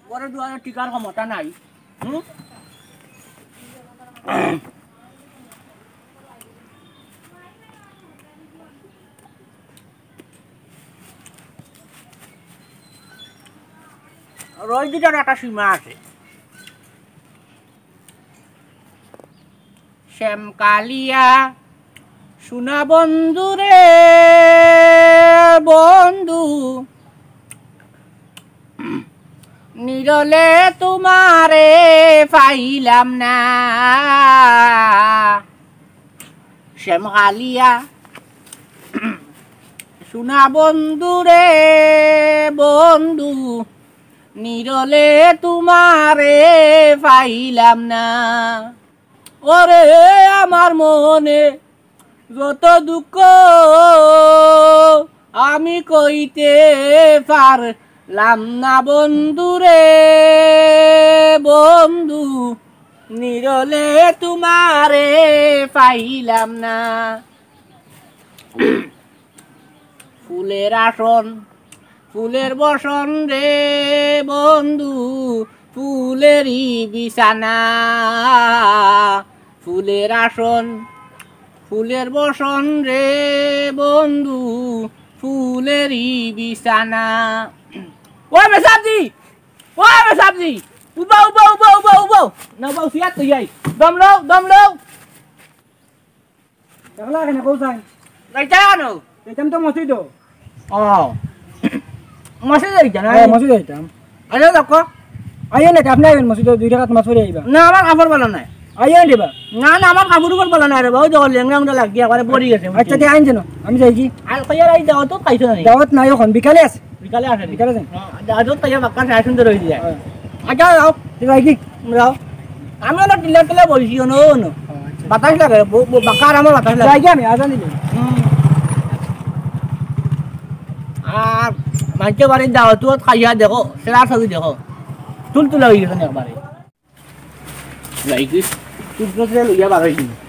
বড় দুয়ারে টিকার ক্ষমতা নাই রই দুটার একটা সীমা আছে শ্যামকালিয়া সোনা বন্ধু রে বন্ধু নিরলে তোমারে পাইলাম না শ্যামকালিয়া সোনা বন্ধু রে বন্ধু নিরলে তোমারে পাইলাম না ওরে আমার মনে যত দুঃখ আমি কইতে পারলাম না বন্ধু রে বন্ধু নিরলে তোমারে পাইলাম না ফুলের আসন ফুলের বসন রে বন্ধু ফুলেরই বিছানা ফুলের আসন ফুলের বসন রে বন্ধু ফুলেরই বিছানা ও মেসাবজি উবাও উবাও উবাও উবাও উবাও না উবাও সিয়াত তো যাই দম লও দেখলা কেন কোথায় রাইতা আনো এটাম তো মসজিদ ও মসজিদ যাইতা না মসজিদ যাইতাম আরে দেখো আইয়ে না আপনি আইবেন মসজিদ 2 টাকা মাছ পড়ে আইবা না আমার কাপড় বলা নাই আইয়ে দেবা না আমার কাপড় উপর বলা নাই রে বাবু যখন লেংরা লাগি একবারে পড়ি গেছে আচ্ছা তে আইন যেন আমি যাই কি আর কইয়া রাই দাও তো খাইছো না দাওয়াত নাই এখন বিকালে আছে বিকালে আসে বিকালে যাই দাদু কইয়া বাক্কা সাই সুন্দর হই যায় আচ্ছা যাও যাই কি যাও আমি না টিলা বলছি নো বাতাস লাগে বাক্কা আমার বাতাস লাগে যাই কি আমি আজান দিই আর মাঝে বাড়ি দাও তো খাইয়া দেখো সেরা ছবি দেখো তুল হয়ে গেছে একবারে লাইকি তুল লইয়া বার হয়ে গেছে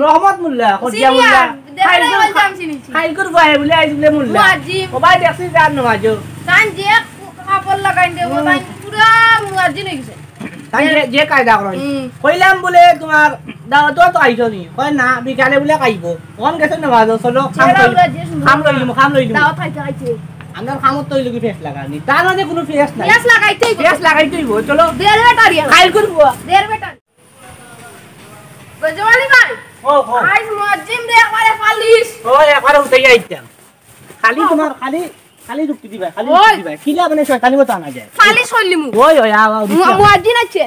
রহমত মুল্লা খোঁজিয়া মুল্লা খাইলকুর ভাই বলে আইলে মুল্লা ও ভাই দেখছি জান নমাজো জান যে কাপড় লাগাই দেব তাই পুরা মুয়াজ্জিন হই গেছে তাই যে কায়দা করই কইলাম বলে তোমার দাওয়াত তো আইছো নি কই না বিকালে বলে খাইবো কোন গেছে নমাজো চলো খাম লইলু দাওয়াত খাইতে খাইতে আমরা খামত তো লগি ফেস লাগানি তার মধ্যে কোনো ফেস নাই ফেস লাগাইতেই চলো দের বেটারি খাইলকুর বুয়া দের বেটারি গজওয়ালি ভাই ও আইজ মুয়াজ্জিন রে একবারে ফালিশ ও একবারে উঠে যাইতাম খালি তোমার খালি যুক্তি দিবা খালি যুক্তি দিবা কিলা মানে শয়তানি মত আনা যায় ফালিশ হইলি মু ওই মুয়াজ্জিন আছে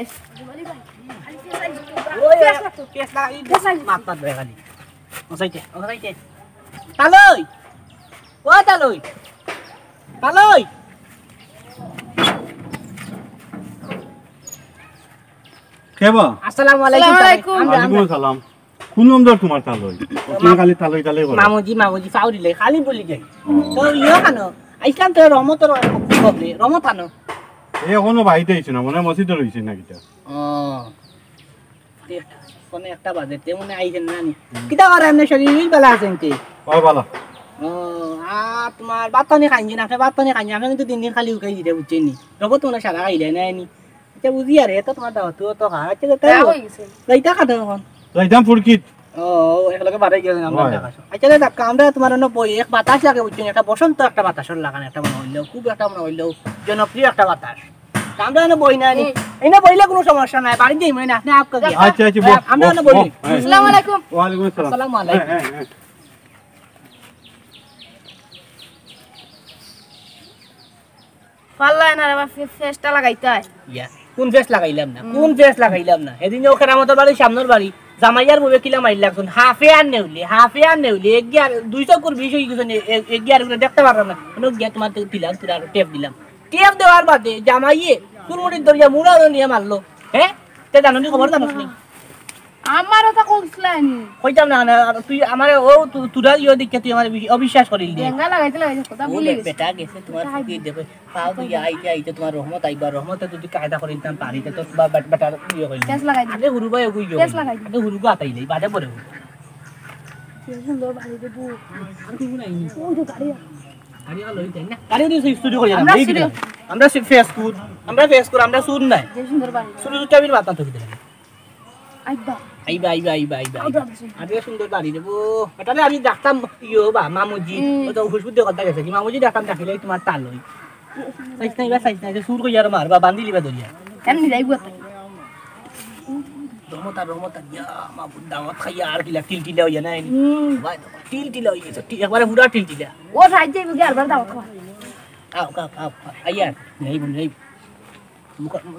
ওই কেস লাগাই মাপা দেয় খালি ওসাইতে তালই ও তালই কেবা আসসালামু আলাইকুম ওয়ালাইকুম সালাম কোন নম্বর তোমার তালই তুমি খালি তালই বলো মামুজি ফাউরিলে খালি বলি যাই তো ইয়া কেন আইসলাম তো রহমতর খবরে রহমত আনো এই এখনো বাড়িতে আইছে না, মনে হয় মসজিদে রইছে না কিটা। কোন একটা বাজে তে মনে আইছেন না নি কিটা করে এমনি শরীর বেলা আছেন কি ওই বালা তোমার বাতানি খাইনি না বাতানি খাইনি আপনি তো দিন দিন খালি উকাই দিতে বুঝছেন নি রব তো না সারা খাইলে নাই নি এটা বুঝি আর এটা তোমার দাও তো খা আচ্ছা তাই লাইটা খাতে এখন যাইতাম ফুরকিত। একলগে বাড়াই গেলেন আমরা দেখাছো আচ্ছা দেখ আমরা তোমার না বই এক বাতাস লাগে বুঝছেন একটা বসন্ত একটা বাতাসর লাগান একটা মনে হইলো খুব একটা মনে হইলো জনপ্রিয় একটা বাতাস আমরা না বই না নি এই না বইলে কোনো সমস্যা নাই বাড়ি যাই মানে আপনি আপকা গিয়া আচ্ছা আচ্ছা আমরা না বই আসসালামু আলাইকুম। ওয়া আলাইকুম আসসালাম। আসসালামু আলাইকুম পাল্লাই না রে ফেসটা লাগাইতে হয় ইয়া কোন ফেস লাগাইলাম না এদিন ও কেরামতের বাড়ি সামনের বাড়ি জামাইয়ার বউকে কিলা মাইল লাগছন হাফে আর নেউলি এক গিয়ার 200 কোর 20 হই গেছে এক গিয়ার করে দেখতে পারলাম না কোন গিয়া তোমার দিলাম তোরা টেপ দিলাম টেপ দেওয়ার বাদে জামাইয়ে কুরমুড়ির দরিয়া মুড়া নিয়ে মারলো হ্যাঁ তে জানো নি খবর জানোস নি আমারও তো কইছলাই নি কইতাম না তুই আমারে ও তুরা ইও দেখে তুই আমার অবিশ্বাস করিল দি লেঙ্গা লাগাইতে কথা ভুলে গেছি বেটা গেছে তোমার কি দেবে পাও তুই আইতে তোমার রহমত আইবা রহমতে যদি কায়দা করিতাম পারিতে তো বেটা ইয়ে কইল কেস লাগাই আগে হুরু ভাই ওই কেস লাগাই আগে হুরু গা তাইলে বাদে পড়ে সুন্দর বাড়ি দেবো আর কি নাই ওই তো গাড়ি গাড়ি লই তাই না গাড়ি দিয়ে স্টুডিও করি আমরা studio। আমরা ফেসবুক আমরা সুর নাই যে সুন্দর বাড়ি সুর চাবির বাতা তো দিতে আইবা আইবা আরে সুন্দর বাড়ি দেবো এটালে আমি ডাক্তার ইয়ো বা মামুজি ও তো হুসবুদ্দি কথা গেছে কি মামুজি ডাক্তার ডাকিলে তোমার তাল লই সাইজ নাই সুর কই আর মারবা বান্ধি লিবা দরিয়া এমনি যাইবো তাই রহমতা ইয়া মাবুদ দাওয়াত খাইয়া আর কিলা টিলটিলা হইয়া নাই ভাই টিলটিলা হইয়া গেছে একবারে পুরা টিলটিলা ও সাইজ যাইবো কি আরবার দাও খাওয়া আও আইয়া নেই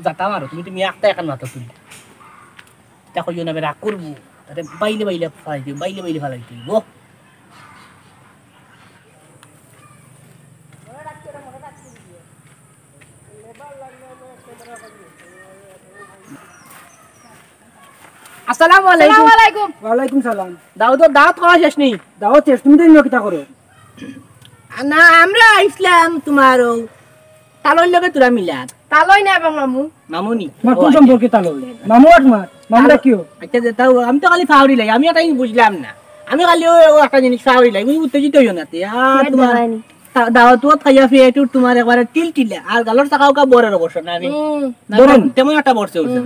যাতা মারো তুমি একটা এখন মাতো তুমি তা কইও না রাগ করবো তাতে বাইলে ফালাই দিব আসসালামু আলাইকুম ওয়ালাইকুম সালাম। দাওয়াত খাওয়া শেষ নেই দাওয়াত শেষ, তুমি তো এমনি কিতা করো? না আমরা ইসলাম তোমার তালর লগে তোরা মিলাত তালই না এবং মামুনি তোমার কোন সম্পর্কে তালো? মামু আর তোমার মামুরা কিও? আচ্ছা তাও আমি তো খালি ফাউরি লাই আমি এটা বুঝলাম না আমি খালি ও একটা জিনিস ফাউরি লাই উত্তেজিত হইও না তোমার দাওয়াত খাইয়া ফিয়ে তোমার একবারে টিলটিলা আর গালর টাকাও কা বড় অবশ্য না আমি তেমন একটা বর্ষে উঠছে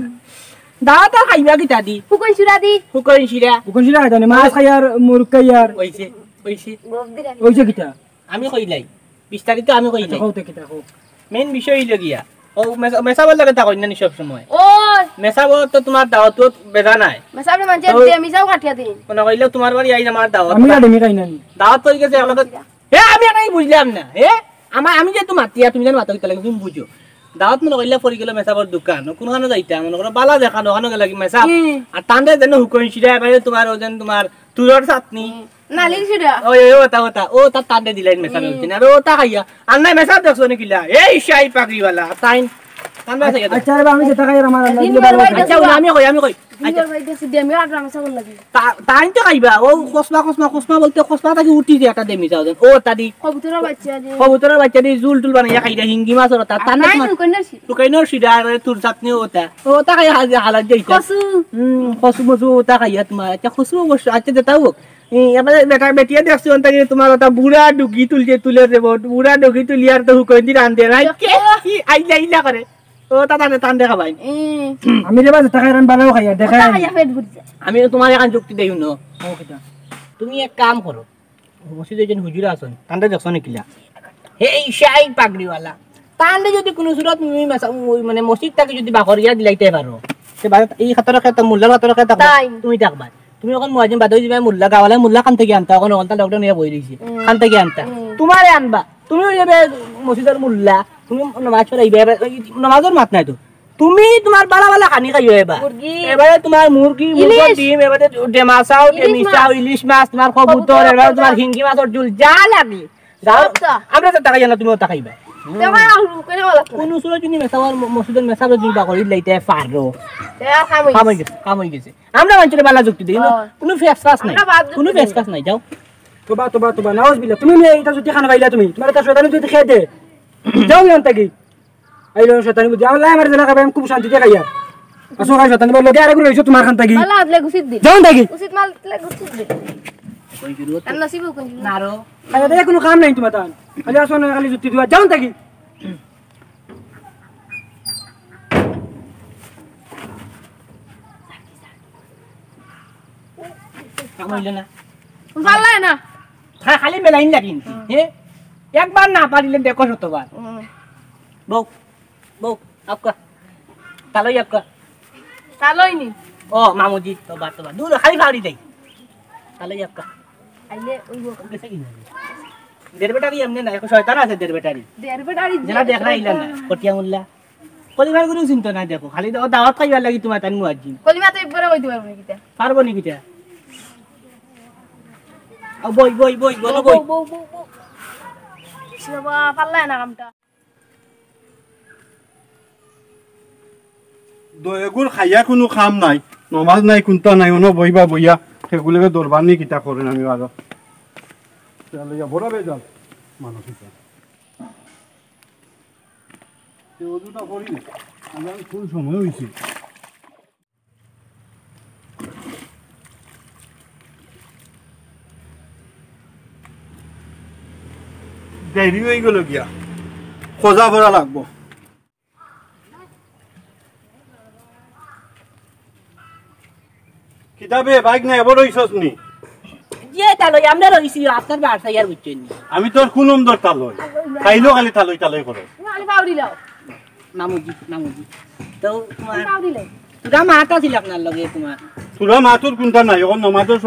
দাওয়াত খাইবা কিতা দি ফুকন শিরা কোন শিরা জানি মাছ খাইয়ার মুরগ খাইয়ার ওইছে ওইছে কিতা? আমি কইলাই বিস্তারিত আমি কইলাই কওতে কিতা কও? মেইন বিষয় হইল গিয়া ও মেসাবর লাগে তা কইনা নি সব সময় ও মেসাবর তো তোমার দাওয়াত বেজা নাই মেসাবরে মানছে মিসাও কাটিয়া দিন কোন কইলো তোমার বাড়ি আইনা আমার দাওয়াত আমি আডমি খাই না। দাওয়াত কই গেছে আমরা হে আমি এটাই বুঝলাম না হে আমি যে তোমার তিয়া তুমি জানো মাতা কইতা লাগে তুমি বুঝো দাওয়াত মনে কইলা পরি গেল মেসাবর দোকান কোনখানে যাইতা মনে করো বালা দেখানো ওখানে গেল কি মেসাব আর তান্ডে যেন হুকন শিরা বাইরে তোমার ওজন তোমার তুরর চাটনি নালির শিরা ওই ও তা তান্ডে দিলেন মেসাব হইছে না ও তা খাইয়া আর নাই মেসাব দেখছো নি কিলা এই শাই পাগড়িওয়ালা তাইন তান্ডা থেকে আচ্ছা রে আমি যেটা খাই আমার আল্লাহ দিলে দিনবার ভালো। বাইরে আচ্ছা আমি কই দিনবার ভাই দেখি দেমি আর মেসাবর লাগি তাইন তো খাইবা ও কসমা বলতে কসমা তাকে উঠি যে একটা দেমি যাও ও তাদি কবুতরের বাচ্চা যে কবুতরের বাচ্চা দিয়ে জুল টুল বানাইয়া খাইরা হিঙ্গি মাছ ওটা তার না নাই নুকনের শি টুকাইনোর সিডা তুর চাটনি ওটা খাইয়া হালাত যাইতা কসু খসু মসু ওটা খাইয়া তোমার আচ্ছা খসু অবশ্য আচ্ছা যেটাও হোক এবারে বেটিয়া দেখছি ওটাকে তোমার ওটা বুড়া ডুগি তুলে দেবো বুড়া ডুগি তুলিয়ার তো হুকই দি রান্ধে নাই কি আইলা করে ও তাতে টান দেখা ভাই আমি রে বাজে টাকা রান বানাও খাইয়া দেখাই খাইয়া পেট ভরছে আমি তোমার এখন যুক্তি দেই ন ও কিতা? তুমি এক কাম করো মসজিদে যেন হুজুর আছেন তান্ডে দেখছো নাকিলা এই শাই পাগড়িওয়ালা তান্ডে যদি কোনো সুরত তুমি মানে মসজিদটাকে যদি বাকরিয়া দিলাইতে পারো সে বাদ এই খাতর খাতা মুল্লার খাতর খাতা তুমি থাকবা তুমি এখন মুয়াজ্জিন বাদ দিবা মুল্লা গাওয়ালা মুল্লা খান থেকে আনতা এখন ওখানটা লকডাউন নিয়ে বই রইছি খান থেকে আনতা তোমারে আনবা তুমি যাবে মসজিদের মুল্লা তুমি নামাজ পড়াইবে নামাজের মাত নাই তো তুমি তোমার বালা খানি খাইও এবারে তোমার মুরগি মুরগির ডিম এবারে ডেমাসাও ডেমিসাও ইলিশ মাছ তোমার কবুতর এবারে তোমার হিঙ্গি মাছের ঝোল যা লাগে আমরা তো টাকা জানা তুমিও টাকাইবা দেখা আলু কেন বলা কোন সুরা যদি মেসাওয়ার মসজিদের মেসাওয়ার যদি বাকরি লাইতে পারো দেখা কাম হই গেছে আমরা মানুষের বালা যুক্তি দিই কোনো ফেসকাস নাই যাও তোবা নাউজ বিল্লাহ। তুমি এটা যদি খানা খাইলা তুমি তোমার এটা শয়তানি যদি খেয়ে দে যাও ইয়ান তাকি আইলো শয়তানি বুদ্ধি আল্লাহ আমার জানা খাবে আমি খুব শান্তিতে খাইয়া আসো খাই শয়তানি বললো কে আরে করে হইছো তোমার খান থাকি মালা আদলে গুছিত দিল যাও থাকি উচিত মাল আদলে গুছিত দিল তার নসিব কোন নারো খাইয়া দেয় কোনো কাম নাই তোমার তান খালি আসো না খালি জুতি দিবা যাও থাকি কাম হইল না পাল্লাই না খালি মেলাইন না কিন্তু একবার না পারিলে দেখো শতবার বউ বউ আপকা তালই আপকা তালই নি ও মামুজি তোবা দূর খালি ফাড়ি দেই তালই আপকা আইলে ওইবো গেছে কি দের বেটারি এমনি না এক শয়তান আছে দের বেটারি দেড় বেটারি যেটা দেখ না ইলা না কটিয়া মুল্লা পরিবার গুলো চিন্তা না দেখো খালি দাওয়াত খাইবার লাগি তোমার তান মুয়াজ্জিন কলিমা তো একবারে কইতে পারবো নাকি তা পারবো নি কিটা ও বই বই বই বলো বই বউ বাবা পাল্লাই না কামটা দয়েগুর খাইয়া কোনো খাম নাই নমাজ নাই কোনটা নাই অন্য বইবা বইয়া সেগুলোকে দরবার নি কিতা করেন আমি আরো তাহলে বড় বেজাল মানসিক ওজুটা করি আমি কোন সময় হয়েছি দেরি হয়ে গেল গিয়া খোঁজা ভরা লাগবো কিতাবে বাইক নাই এবার হইছস নি যে তালই আমরা রইছি আপনার বাসা ইয়ার বুঝছেন আমি তোর কুলম দর তালই খাইলো খালি তালই তালই করে খালি পাউরি লাও মামুজি তো তোমার পাউরি লাও তোরা মাতা ছিল আপনার লগে তোমার তোরা মাতুর কোনটা নাই এখন নমাজের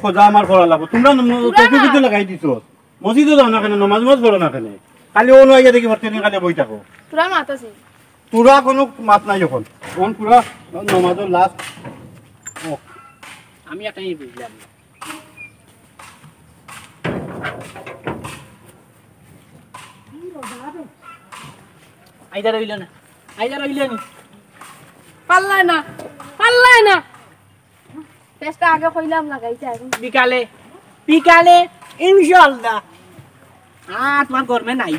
খোঁজা আমার করা লাগবো তোমরা টপিকিতে লাগাই দিছ মসজিদে যাও না কেন নমাজ মজ পড়ো না কেন খালি ও নয় দেখি ভর্তি খালি বই থাকো তোরা মাতাছি তোরা কোনো মাত নাই এখন তখন পুরা নমাজের লাস্ট আমি একটা জিনিস বুঝলাম আইদা রইল না নি পাল্লাই না পেস্টা আগে কইলাম লাগাইছে এখন বিকালে ইনশাআল্লাহ তোমার গরমে নাই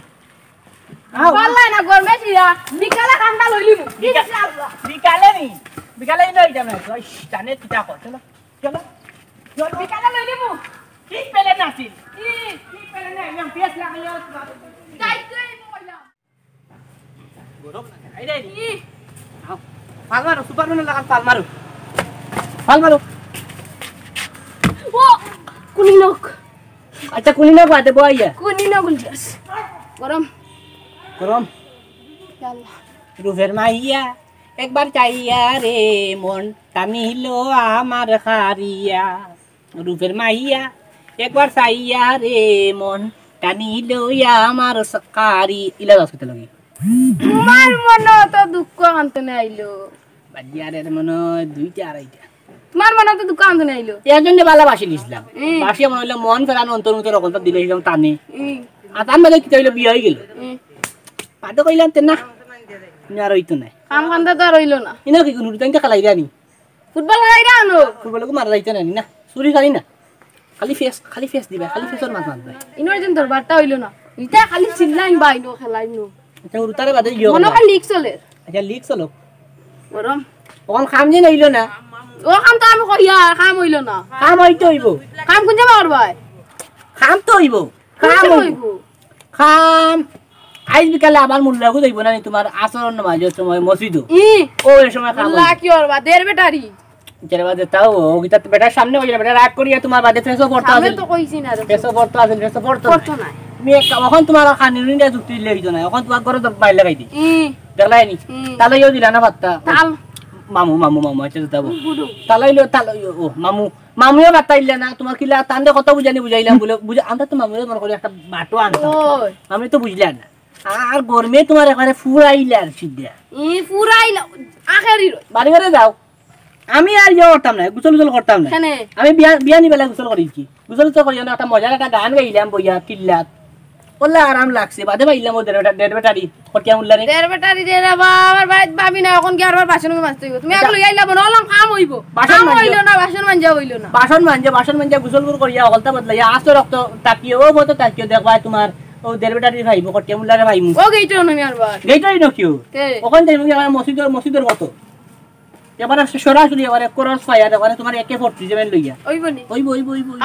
পাল্লাই না গরমে ছিয়া বিকালে কান্ডা লইলি বিকালে নই যাবে জানে কিটা কর চলো বিকালে লইলি মু ঠিক পেলে নাছিল ঠিক পেলে না একদম পেস লাগলে যাইতেই কইলাম গরম লাগে আইরে পাল মারো সুপার ম্যান লাগান পাল মারো ও কুনিনক আচ্ছা কুনিনক বাদে বইয়া কুনিনক গুলজাস গরম আল্লাহ রুফের মাইয়া একবার চাইয়া রে মন টানিল আমার খারিয়া রুফের মাইয়া একবার চাইয়া রে মন টানিল আমার সকারি ইলা দাস কত লাগি তোমার মন তো দুঃখ আনতে আইলো বাজিয়ারের মনে দুইটা আড়াইটা তোমার মন তো দুঃখ আনতে আইলো এর জন্য ভালোবাসি নিছিলাম বাসিয়া মনে হইলো মন ফেরানো অন্তর মতো রকম দিলে দিলাম টানে আর তার মাঝে কি হইলো বিয়ে হয়ে গেল পাদ কইলাম তে না আর হইতো না কাম কান্দা তো আর হইলো না ইনা কি কোনো টাইমটা খেলাই রানি ফুটবল লাগাই রানো ফুটবলকে মারা যাইতে না চুরি খালি না খালি ফেস দিবা খালি ফেসর মাছ মারবে ইনোর দিন তোর বারটা হইলো না ইটা খালি চিল্লাইন বাইনো খেলাইনো এটা উরতারে বাদে ইয়ো মনে কাল লিক চলে আচ্ছা লিক চলো গরম ওখান খাম যে নইলো না ও কাম তো আমি কইয়া কাম হইলো না কাম হইতো হইব কাম কোন যাবা করবাই খাম তো হইব কাম হইব খাম আইজ বিকালে আবার মুল্লাগু যাইব না তোমার আচরণ মাঝে সময় মসজিদ ও এই সময় খাম আল্লাহ কি করবা দের বেটারি যারা বাদে তাও ওগিতা বেটার সামনে হইলা বেটা রাগ করিয়া তোমার বাদে ফেসও পড়তো আমি আছে তো কইছি না ফেসও পড়তো আছে ফেসও পড়তো করতো না তুমি এখন তোমার খানিটা যুক্তি লইতো না এখন তোমার ঘরে বাইরে লাগাই দি দেখলাই নি তাহলে ইও দিলা না পাত্তা তাল মামু আচ্ছা যাবো তালাইলো ও মামুও বাতাইলে না তোমার কিলা তান্ডে কথা বুঝাইলাম বলে আমরা তো মামুরে মনে করি একটা বাটো আনতাম আমি তো বুঝলা না আর গরমে তোমার এখানে ফুরাইলে আর সিদ্ধা ফুরাইল আখেরি বাড়ি ঘরে যাও আমি আর ইয়ে করতাম না গুছল করতাম না আমি বিয়া নিবেলা গুছল করেছি গুছল করি একটা মজার একটা গান গাইলাম বইয়া কিল্লাত বললে আরাম লাগছে বাদে পাইলাম ও দেড় বেটারি কটিয়া মুল্লারে দের বেটারি রে বাবা আমার ভাই ভাবি না এখন কি আর বাসন মাজতে হইব তুমি আগলো আইলা বন অলম কাম হইব কাম হইলো না বাসন মানজা হইলো না বাসন মানজা গুছল করিয়া হলতা বদলাইয়া আস্ত রক্ত তাকিও ও মতো তাকিও দেখবা তোমার ও দেরবেটারি ভাইবো কটে মুলারে ভাইমু ও গেইটো নমি আর বার গেইটই নকিও কে ওখান থেকে আমার মসজিদের মতো এবারে সরাসরি এবারে ক্রস ফায়ার এবারে তোমার AK-47 লইয়া ওইবনি ওইব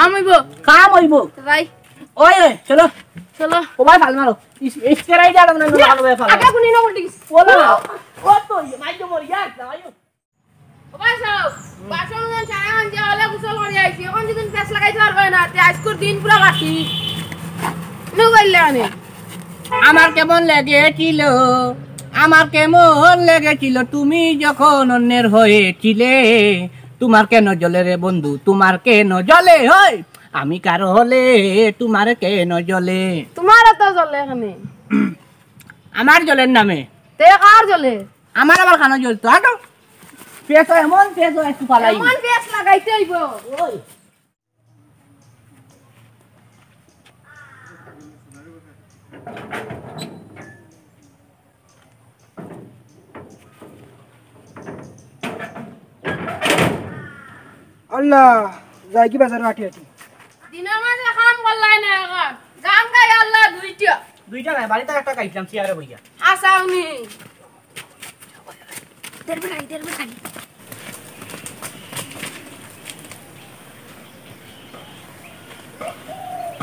আমইব কাম হইব রাই ওই চলো চলো ও ভাই ফাল মারো স্কেরাই দাও না ভালো ভাই ফাল আগে কোনি না বলতি বলো ও তো মাইজো মরিয়া যাও ও বাসো বাসন না চান যে হলে গোসল করে আইছি এখন যদি ফেস লাগাইতে পারবে না তে আজকের দিন পুরো কাটি নো বললে আনে আমার কেমন লেগেছিল তুমি যখন অন্যের হয়েছিলে তোমার কেন জ্বলে রে বন্ধু তোমার কেন জ্বলে হয় আমি কারো হলে তোমার কেন জ্বলে তোমার তো চলে এখানে আমার জলের নামে তে কার চলে আমার খানা জ্বলতো আটো পেছো এমন পেছো একটু পালাই এমন ফেস লাগাইতে হইব ওই আল্লাহ যাই কি বাজার আটি আটি দিনের মাঝে কাম করলাই না এখন গাম গাই আল্লাহ দুইটা নাই বাড়িতে একটা খাইছিলাম চেয়ারে বইয়া আসাউনি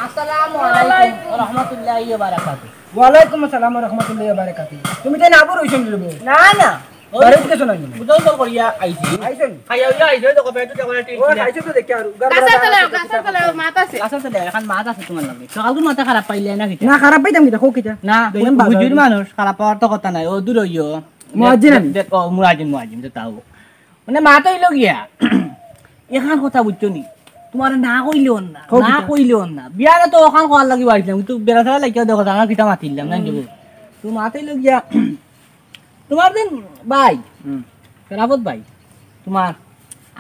আসসালামু আলাইকুম ওয়া রাহমাতুল্লাহি ওয়া বারাকাতুহু ওয়ালাইকুম আসসালাম ওয়া রাহমাতুল্লাহি ওয়া বারাকাতুহু তুমি তাই না আবর হইছেন রে না না বারে থেকে শোনা নি বুঝাও তো করিয়া আইছি আইছেন খাইয়া আইছো তো কবে তো যাবার ঠিক ও আইছো তো দেখি আর কাছে তলে মাতাছে আসলে তো এখন মাথা আছে তোমার লাগে সকাল মাথা খারাপ পাইলে না কিটা না খারাপ পাইতাম কি দেখো কিটা না দেখেন বাজার। হুজুর মানুষ খারাপ পাওয়ার তো কথা নাই ও দূর হইও মুয়াজ্জিন আমি। ও মুয়াজ্জিন তো তাও মানে মাথা হইলো গিয়া এখান কথা বুঝছো নি তোমার না কইলেও না কও না কিটা? কইলেও না বিয়ারে তো ওখান কোয়ার লাগি বাড়িলাম কিন্তু বেড়া ছাড়া লাগিয়া দেখো জানা কিটা মাতিলাম না দেবো তো মাথায় হইলো গিয়া তোমার দিন ভাই রাবত ভাই তোমার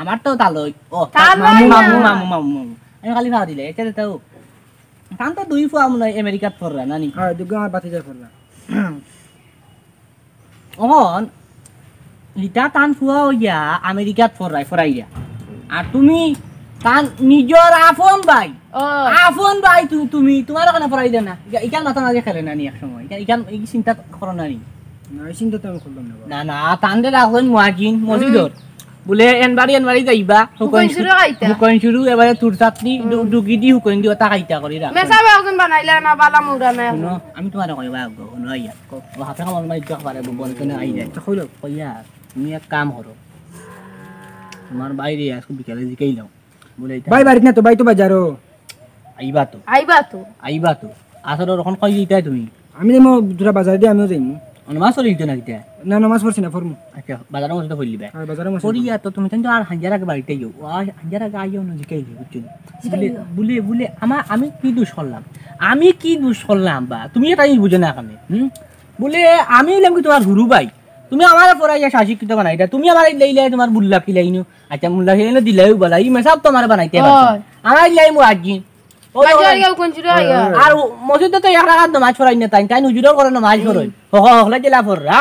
আমার তো তালই ও তাল মামু ভাই না। মামু মামু মামু মামু আমি খালি ভাড়া দিলে এটা তো তান তো দুই ফুয়া মনে হয় আমেরিকাত পড়রা নানি হ্যাঁ দুগা আমার বাতি যা করলা অহন লিটা টান ফুয়া হইয়া আমেরিকাত ফরাইয়া আর তুমি টান নিজর আপন ভাই ও আপন ভাই তুমি তোমার ওখানে ফরাই দে না ইকান মাথা মাঝে খেলে নানি এক সময় ইকান এই চিন্তা করো নানি না এই চিন্তা তো আমি করলাম না বাবা। না না টানতে রাখবেন মুয়াজিন মসজিদর বলে এনবাড়ি যাইবা হুকন শুরু খাইতা। হুকন শুরু এবারে তুর চাটনি ডুগি দি হুকন দি ওটা খাইতা করি রাখ মেসাবে এখন বানাইলা না বালা মুরা না শুনো আমি তোমার কইবা শুনো আইয়া ও হাতে কামড় মারি যাক পারে বলতে না আই যায় কইলো কইয়া তুমি এক কাম করো তোমার বাইরে আজকে বিকালে জিকাইলাম বলে এটা ভাই বাড়িতে না তো ভাই তো বাজারও আইবা তো আসলে ওরকম কই দিতে তুমি আমি দেমো দুটা বাজার দিয়ে আমিও যাইমু অনুমান চলে দিতে না কিটা না নামাজ পড়ছি না ফরমু আচ্ছা বাজারের মধ্যে হইলি বে আর বাজারে মাছ করিয়া তো তুমি তো আর হাজার আগে বাড়িতে যাও হাজার আগে আইও না জিকাইলি বুঝছো বলে আমি কি দোষ করলাম বা তুমি এটা বুঝে না এখানে বলে আমি এলাম কি তোমার গুরু ভাই তুমি আমার পড়াই শাসিত বানাই তুমি আমার লাইলে তোমার বুল্লা খিলাইনো আচ্ছা মুল্লা খিলাইনো দিলাই বলা ই মেসাব তোমার বানাইতে আমার লাই মুয়াজ্জিন আর মসজিদে তো এক রাখাত নামাজ পড়াই না তাই হুজুরও করে নামাজ পড়াই হকলা জেলা পড়রা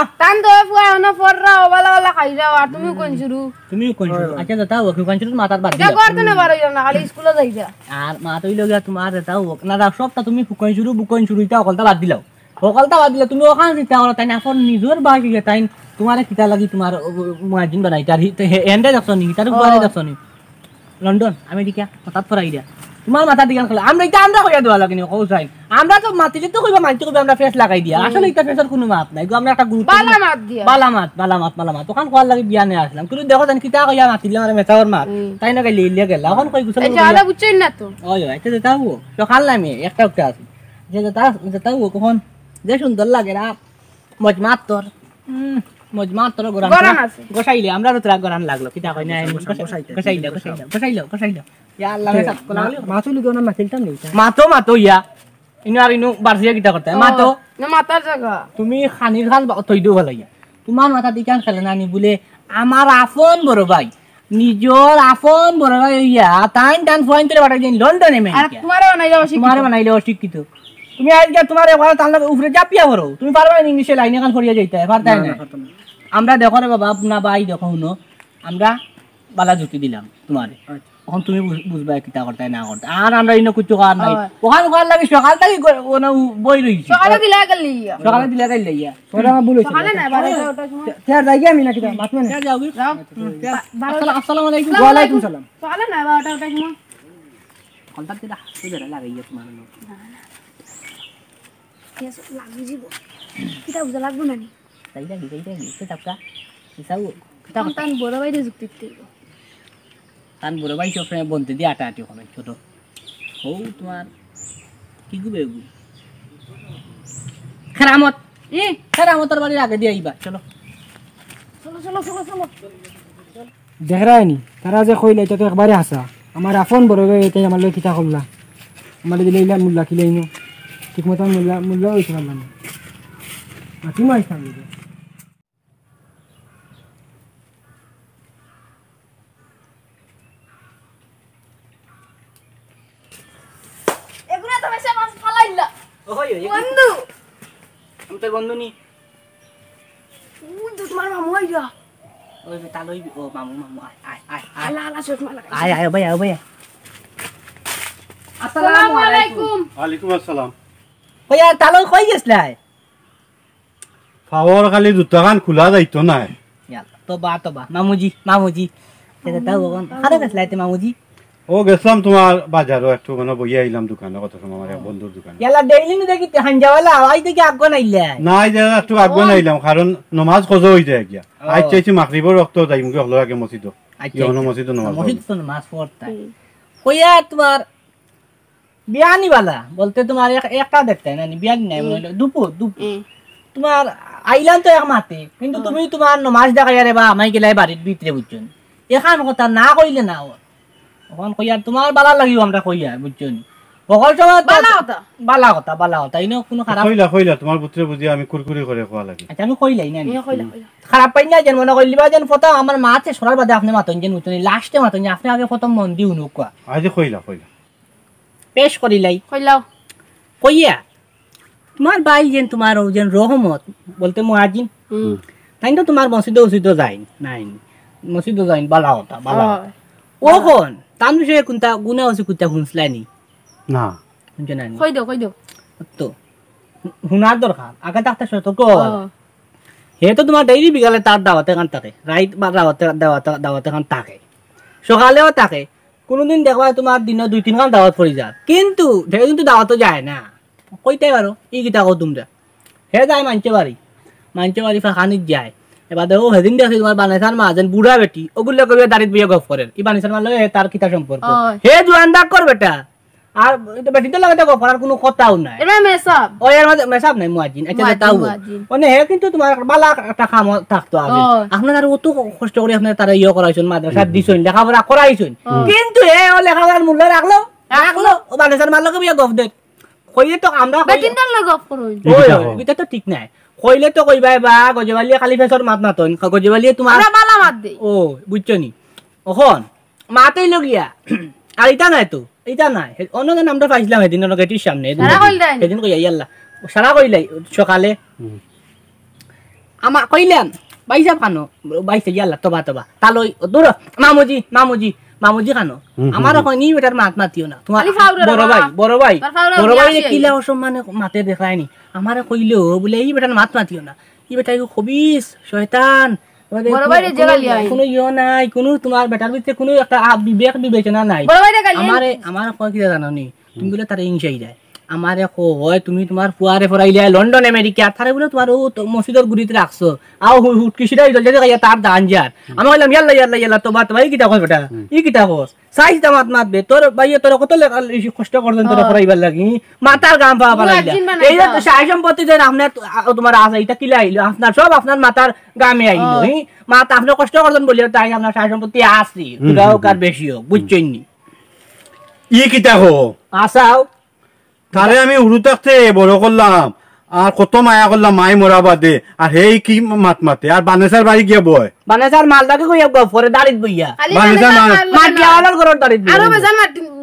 তুমি কোন শুরু আচ্ছা দাদা ওকে কোন শুরু মাথার বাদ দিও আর মা তো ইলো গিয়া তোমার দাদা ওক না সবটা তুমি ফুকন শুরু ইটা অকলটা বাদ দিলাও অকলটা বাদ দিলা তুমি ওখানে দিতা ওরা তাই এখন নিজের বাকি তাই তোমার কিতা লাগি তোমার মুয়াজ্জিন বানাই তার এন্ডে দেখছনি তার উপরে দেখছনি লন্ডন আমেরিকা হঠাৎ পড়াই দিয়া তোমার মাথা দিকে খেলা আমরা কইয়া দেওয়া লাগে কৌ চাই আমরা তো মাতিলে তো কইবা মানতে কইবা আমরা ফেস লাগাই দিয়া আসলে এটা ফেসের কোনো মাপ নাই আমরা একটা গুরুত্ব বালামাত তখন কোয়ার লাগে বিয়া নিয়ে আসলাম কিন্তু দেখো জানি কিতা কইয়া মাতিলে আমার মেথাওর মাপ তাই না গাইলে ইলিয়া গেল এখন কই গুছল ওই এটা দেতাও সকাল নামে একটা আছে যে দেতাও কখন যে সুন্দর লাগে না মজমাত তোর গোরান গোসাইলে আমরা তো তোরা গোরান লাগলো কিতা কই না গোসাইলো ইয়া আল্লাহ মেসাব কোলালি মাছ লুগো না মাছিলতাম নেই মাতো ইয়া ইনো বারসিয়া কিতা করতে মাতো তুমি খানির খান তৈ দিও ভালো ইয়া তোমার মাথা দিকান খেলে নানি বলে আমার আপন বড় ভাই নিজর আপন বড় ভাই ইয়া টান পয়েন্টে বাড়াই দিন লন্ডনে আমেরিকা তোমারে বানাইলে অশিক্ষিত তুমি আজকে তোমার এবারে তার লগে উপরে জাপিয়া করো তুমি পারবা না ইংলিশে লাইনে কান করিয়া যাইতে পারতাই না আমরা দেখো রে বাবা না ভাই দেখো শুনো আমরা বালা যুক্তি দিলাম তোমারে এখন তুমি বুঝবা কিতা করতে না করতে আর আমরা ইনো কিছু কার নাই ওখান ওখান লাগে সকাল থেকে ওনা বই রইছি সকালে দিলা গেলি সকালে দিলে গাইল লাইয়া ওরা আমার ভুল হইছে সকালে না 12টা ওটার সময় স্যার যাই আমি নাকি মাত মানে যাও আসসালামু আলাইকুম ওয়া আলাইকুম সালাম সকালে না 12টা ওটার সময় কন্টাক্ট দিলা সুদরা লাগাইয়া তোমার লোক কেস লাগি যাব কিটা বুঝা লাগবো না নি তাই লাগি সে টাকা হিসাব তখন তান বড় বাইরে যুক্তি দিতে তান বড় ভাই সব সময় বলতে দিয়ে আটা আটি ওখানে ছোট ও তোমার কি গুবে গু খেরামতর বাড়ির আগে দিয়ে আইবা চলো দেখরাইনি তারা যে কইলে এটা তো একবারে হাসা আমার আফন বড় ভাই এটা আমার লই কিতা করলা আমার দিলে ইলা মুল্লা কিলাইনো ঠিক মতো মুল্লা হইছে না মাটি মাইছাম এগুলা তো বেশি মাছ ফালাইলা ওই বন্ধু আমি তোর বন্ধু নি তোমার মামু আইয়া ওই তালই ও মামু আয় আলা আলা চোখ মালা আয় ভাই আসসালামু আলাইকুম ওয়ালাইকুম আসসালাম ওই আর তালই কই গেছলাই ফাওয়ার খালি দুটাখান খোলা যাইতো নাই ইয়ালা তোবা মামুজি এটা তাও কোন খারে গেছলাই তে মামুজি ও গেছিলাম তোমার বাজারও একটু মানে বইয়া আইলাম দোকানে কত সময় আমার এক বন্ধুর দোকানে ইয়ালা ডেইলি নি দেখি হানজাওয়ালা আই দেখি আগ্গো নাইলা নাই যে একটু আগে নাইলাম কারণ নমাজ খোঁজো হয়ে যায় গিয়া আজ চাইছি মাগরিবের রক্ত যাইম গিয়ে হলো আগে মসজিদ ইয়নো মসজিদ নমাজ মসজিদ তো নামাজ পড়তা কইয়া তোমার বিয়ানি वाला বলতে তোমার একটা দেখতে না বিয়ানি নাই বলে দুপুর তোমার আইলাম তো এক মাতে কিন্তু তুমি তোমার নমাজ দেখাইয়া রে বা আমাই গেলাই বাড়ির ভিতরে বুঝছেন এখান কথা না কইলে না ওখান কইয়া তোমার বালা লাগিব আমরা কইয়া বুঝছেন বকল সময় বালা কথা ইনো কোনো খারাপ কইলা তোমার পুত্রে বুঝি আমি কুরকুরি করে খাওয়া লাগে আচ্ছা আমি কইলাই না খারাপ পাই না যেন মনে কইলিবা যেন ফটো আমার মাতে সরার বাদে আপনি মাতন যেন বুঝছেন লাস্টে মাতন আপনি আগে প্রথম মন দিও নুকা আজ কইলা পেশ করিলাই কইলাও কইয়া তোমার ভাই যেন তোমার যেন রহমত বলতে মুয়াজ্জিন তাই তো তোমার মসজিদে যাই নাই মসজিদে যাই বালা কথা ওখন তার বিষয়ে কোনটা গুণা আছে কোনটা শুনছলানি না শুনছেন না কই দাও তো হুনার দরকার আগে ডাক্তার সতর্ক হে তো তোমার ডেইলি বিকালে তার দাওয়াতে কান থাকে রাইট বা দাওয়াতে কান থাকে সকালেও থাকে কোনদিন দেখবা তোমার দিনে 2-3 খান দাওয়াত পড়ি যায় কিন্তু ঢের কিন্তু দাওয়াতও যায় না কইতে পারো ই কিতা কও তোমরা হে যায় মানছে বাড়ি ফাখানিত যায় এবার দেখো সেদিন দেখি তোমার বানেসার মা যেন বুড়া বেটি ওগুলো কবে দাঁড়িয়ে বিয়ে গপ করেন ই বানেসার মা লয় তার কিতা সম্পর্ক হে জোয়ান দাগ কর বেটা আর এটা বেটিতে লাগে গপ করার কোনো কথাও নাই এমে মেসাব ও এর মধ্যে মেসাব নাই মুয়াজ্জিন আচ্ছা তাও মানে হে কিন্তু তোমার বালা একটা কাম থাকতো আগে আপনারা আর অত কষ্ট করে আপনারা তারা ইয়ে করাইছেন মাদ্রাসা দিছেন লেখাপড়া করাইছেন কিন্তু হে ও লেখাপড়ার মূল্য রাখলো ও বানেসার মা লগে বিয়ে গপ দে কইলে তো আমরা বেটিনদার লগে গপ করই ওই এটা তো ঠিক নাই কইলে তো কইবাই বা গজবালিয়ে খালি ফেসর মাত নাতন গজবালিয়ে তোমার আমরা বালা মাত দেই ও বুঝছো নি ওখন মাতেই লগিয়া আর এটা নাই তো এটা নাই অন্য নামটা পাইছিলাম সেদিন গেটির সামনে সেদিন কইয়া ইয়াল্লা সারা কইলাই সকালে আমার কইলাম বাইসা খানো বাইসে ইয়াল্লা তোবা তালই দূর মামুজি খানো আমার এখন নি বেটার মাত মাতিও না তোমার বড় ভাই কিলা অসম্মানে মাতে দেখায়নি আমারে কইলো বলে এই বেটার মাত মাতিও না ই বেটাই খবিস শয়তান কোনো ইয়ে নাই কোনো তোমার বেটার ভিতরে কোনো একটা বিবেচনা নাই আমার কয় কি জানো নি তুমি বলে তার হিংসাই যায় আমারে হয় তুমি তোমার ফুয়ারে ফরাইলে লন্ডন আমেরিকা তারে বলে তোমার ও মসজিদের গুড়িতে রাখছো আও হুটকিসিরাই জলদি গাইয়া তার দান যার আমি কইলাম ইয়াল্লা তোবা ই কিটা কই বেটা ই কিটা কস সাইজ দামাত মাতবে তোর ভাইয়া তোর কত কষ্ট করছেন তোর ফরাইবার লাগি মাতার গাম পাওয়া পালাইলা এই যে সাই সম্পত্তি যে আপনার তোমার আছে এটা কিলা আইলো আপনার সব আপনার মাতার গামে আইলো মাতা আপনি কষ্ট করছেন বলিও তাই আপনার সাই সম্পত্তি আছে দুটাও কার বেশি হোক বুঝছেন নি ই কিটা কো আসাও তারে আমি উড়ু থাকতে বড় করলাম আর কত মায়া করলাম মাই মরা বাদে আর হেই কি মাতে আর বানেসার বাড়ি গিয়ে বয় বানেসার মালটাকে কইয়া পরে দাঁড়িত বইয়া বানেসার মার গিয়ালার ঘর দাঁড়িত বইয়া আরো বেজান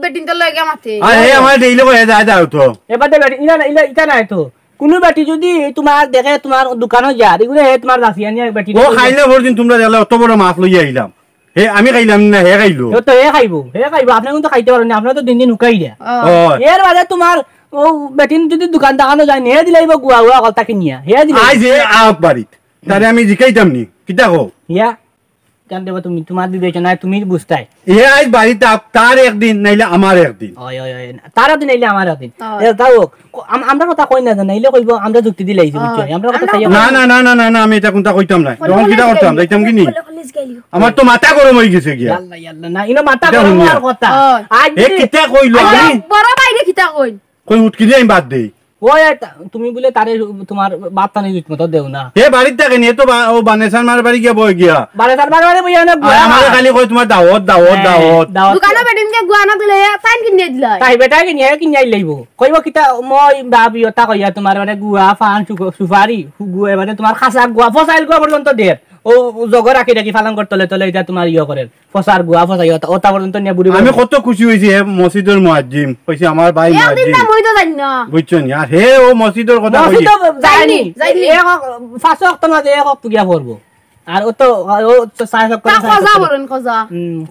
বেটিনদার লগে মাতে আর হে আমার ডেইলি কইয়া যায় দাও তো এবার বেটি ইলা নাই তো কোনো বেটি যদি তোমার দেখে তোমার দোকানে যায় এগুলো হে তোমার রাশিয়ানি বেটি ও খাইলে ভরদিন তোমরা দেখলে অত বড় মাছ লইয়া আইলাম হে আমি খাইলাম না হে খাইলো তো হে খাইব আপনি কিন্তু খাইতে পারেন না আপনার তো দিন দিন উকাই দিয়া এর বাদে তোমার ও বেটিন যদি দোকান দেখানো যায় হে দিলাইব গুয়া গুয়া কথা কিনিয়া হে দিলাই আই যে আপ বাড়িত তারে আমি জিকাইতাম নি কিতা কও হিয়া কেন দেব তুমি তোমার বিবেচনা তুমি বুঝতাই হে আজ বাড়িতে তার একদিন নাইলে আমার একদিন ওই তারা দিন নাইলে আমার দিন তাও আমরা কথা কই না নাইলে কইব আমরা যুক্তি দিলাইছি বুঝছো আমরা কথা চাই না না না না না না আমি এটা কোনটা কইতাম না তখন কিটা করতাম যাইতাম কি নি আমার তো মাথা গরম হই গেছে গিয়া আল্লাহ আল্লাহ না ইনো মাথা গরম হওয়ার কথা আজ এ কিতা কইলো আমি বড় বাইরে খিতা কই কই উঠকিলে আমি বাদ দেই ওই তুমি বলে তারে তোমার বার্তা নেই মতো দেও না হে বাড়িতে থাকে নি তো ও বানেসার মার বাড়ি গিয়া বই গিয়া বারে তার বারে বইয়া না আমার খালি কই তোমার দাওয়াত দাওয়াত দাওয়াত দোকানে বেটিনকে গুয়ানা দিলে তাইন কিনে দিলাই তাই বেটা কিনি আই লাইব কইব কিতা মই ভাবিয়তা কইয়া তোমার মানে গুয়া ফান সুপারি গুয়া মানে তোমার খাসা গুয়া ফসাইল গুয়া পর্যন্ত দের ও জগর রাখি রাখি ফালাং করতে তলে এটা তোমার ইয়া করেন ফসার গুয়া ফসাই ওটা পর্যন্ত নিয়ে বুড়ি আমি কত খুশি হইছি হে মসজিদের মুয়াজ্জিম কইছে আমার ভাই একদিন মুয়াজ্জিম না মই তো জানি না বুঝছেন আর হে ও মসজিদের কথা কইছে যাইনি যাইনি। ফাঁসো অক্ট মাঝে এক পুগিয়া পড়বো আর ও তো সাইজ তা খজা বলেন খজা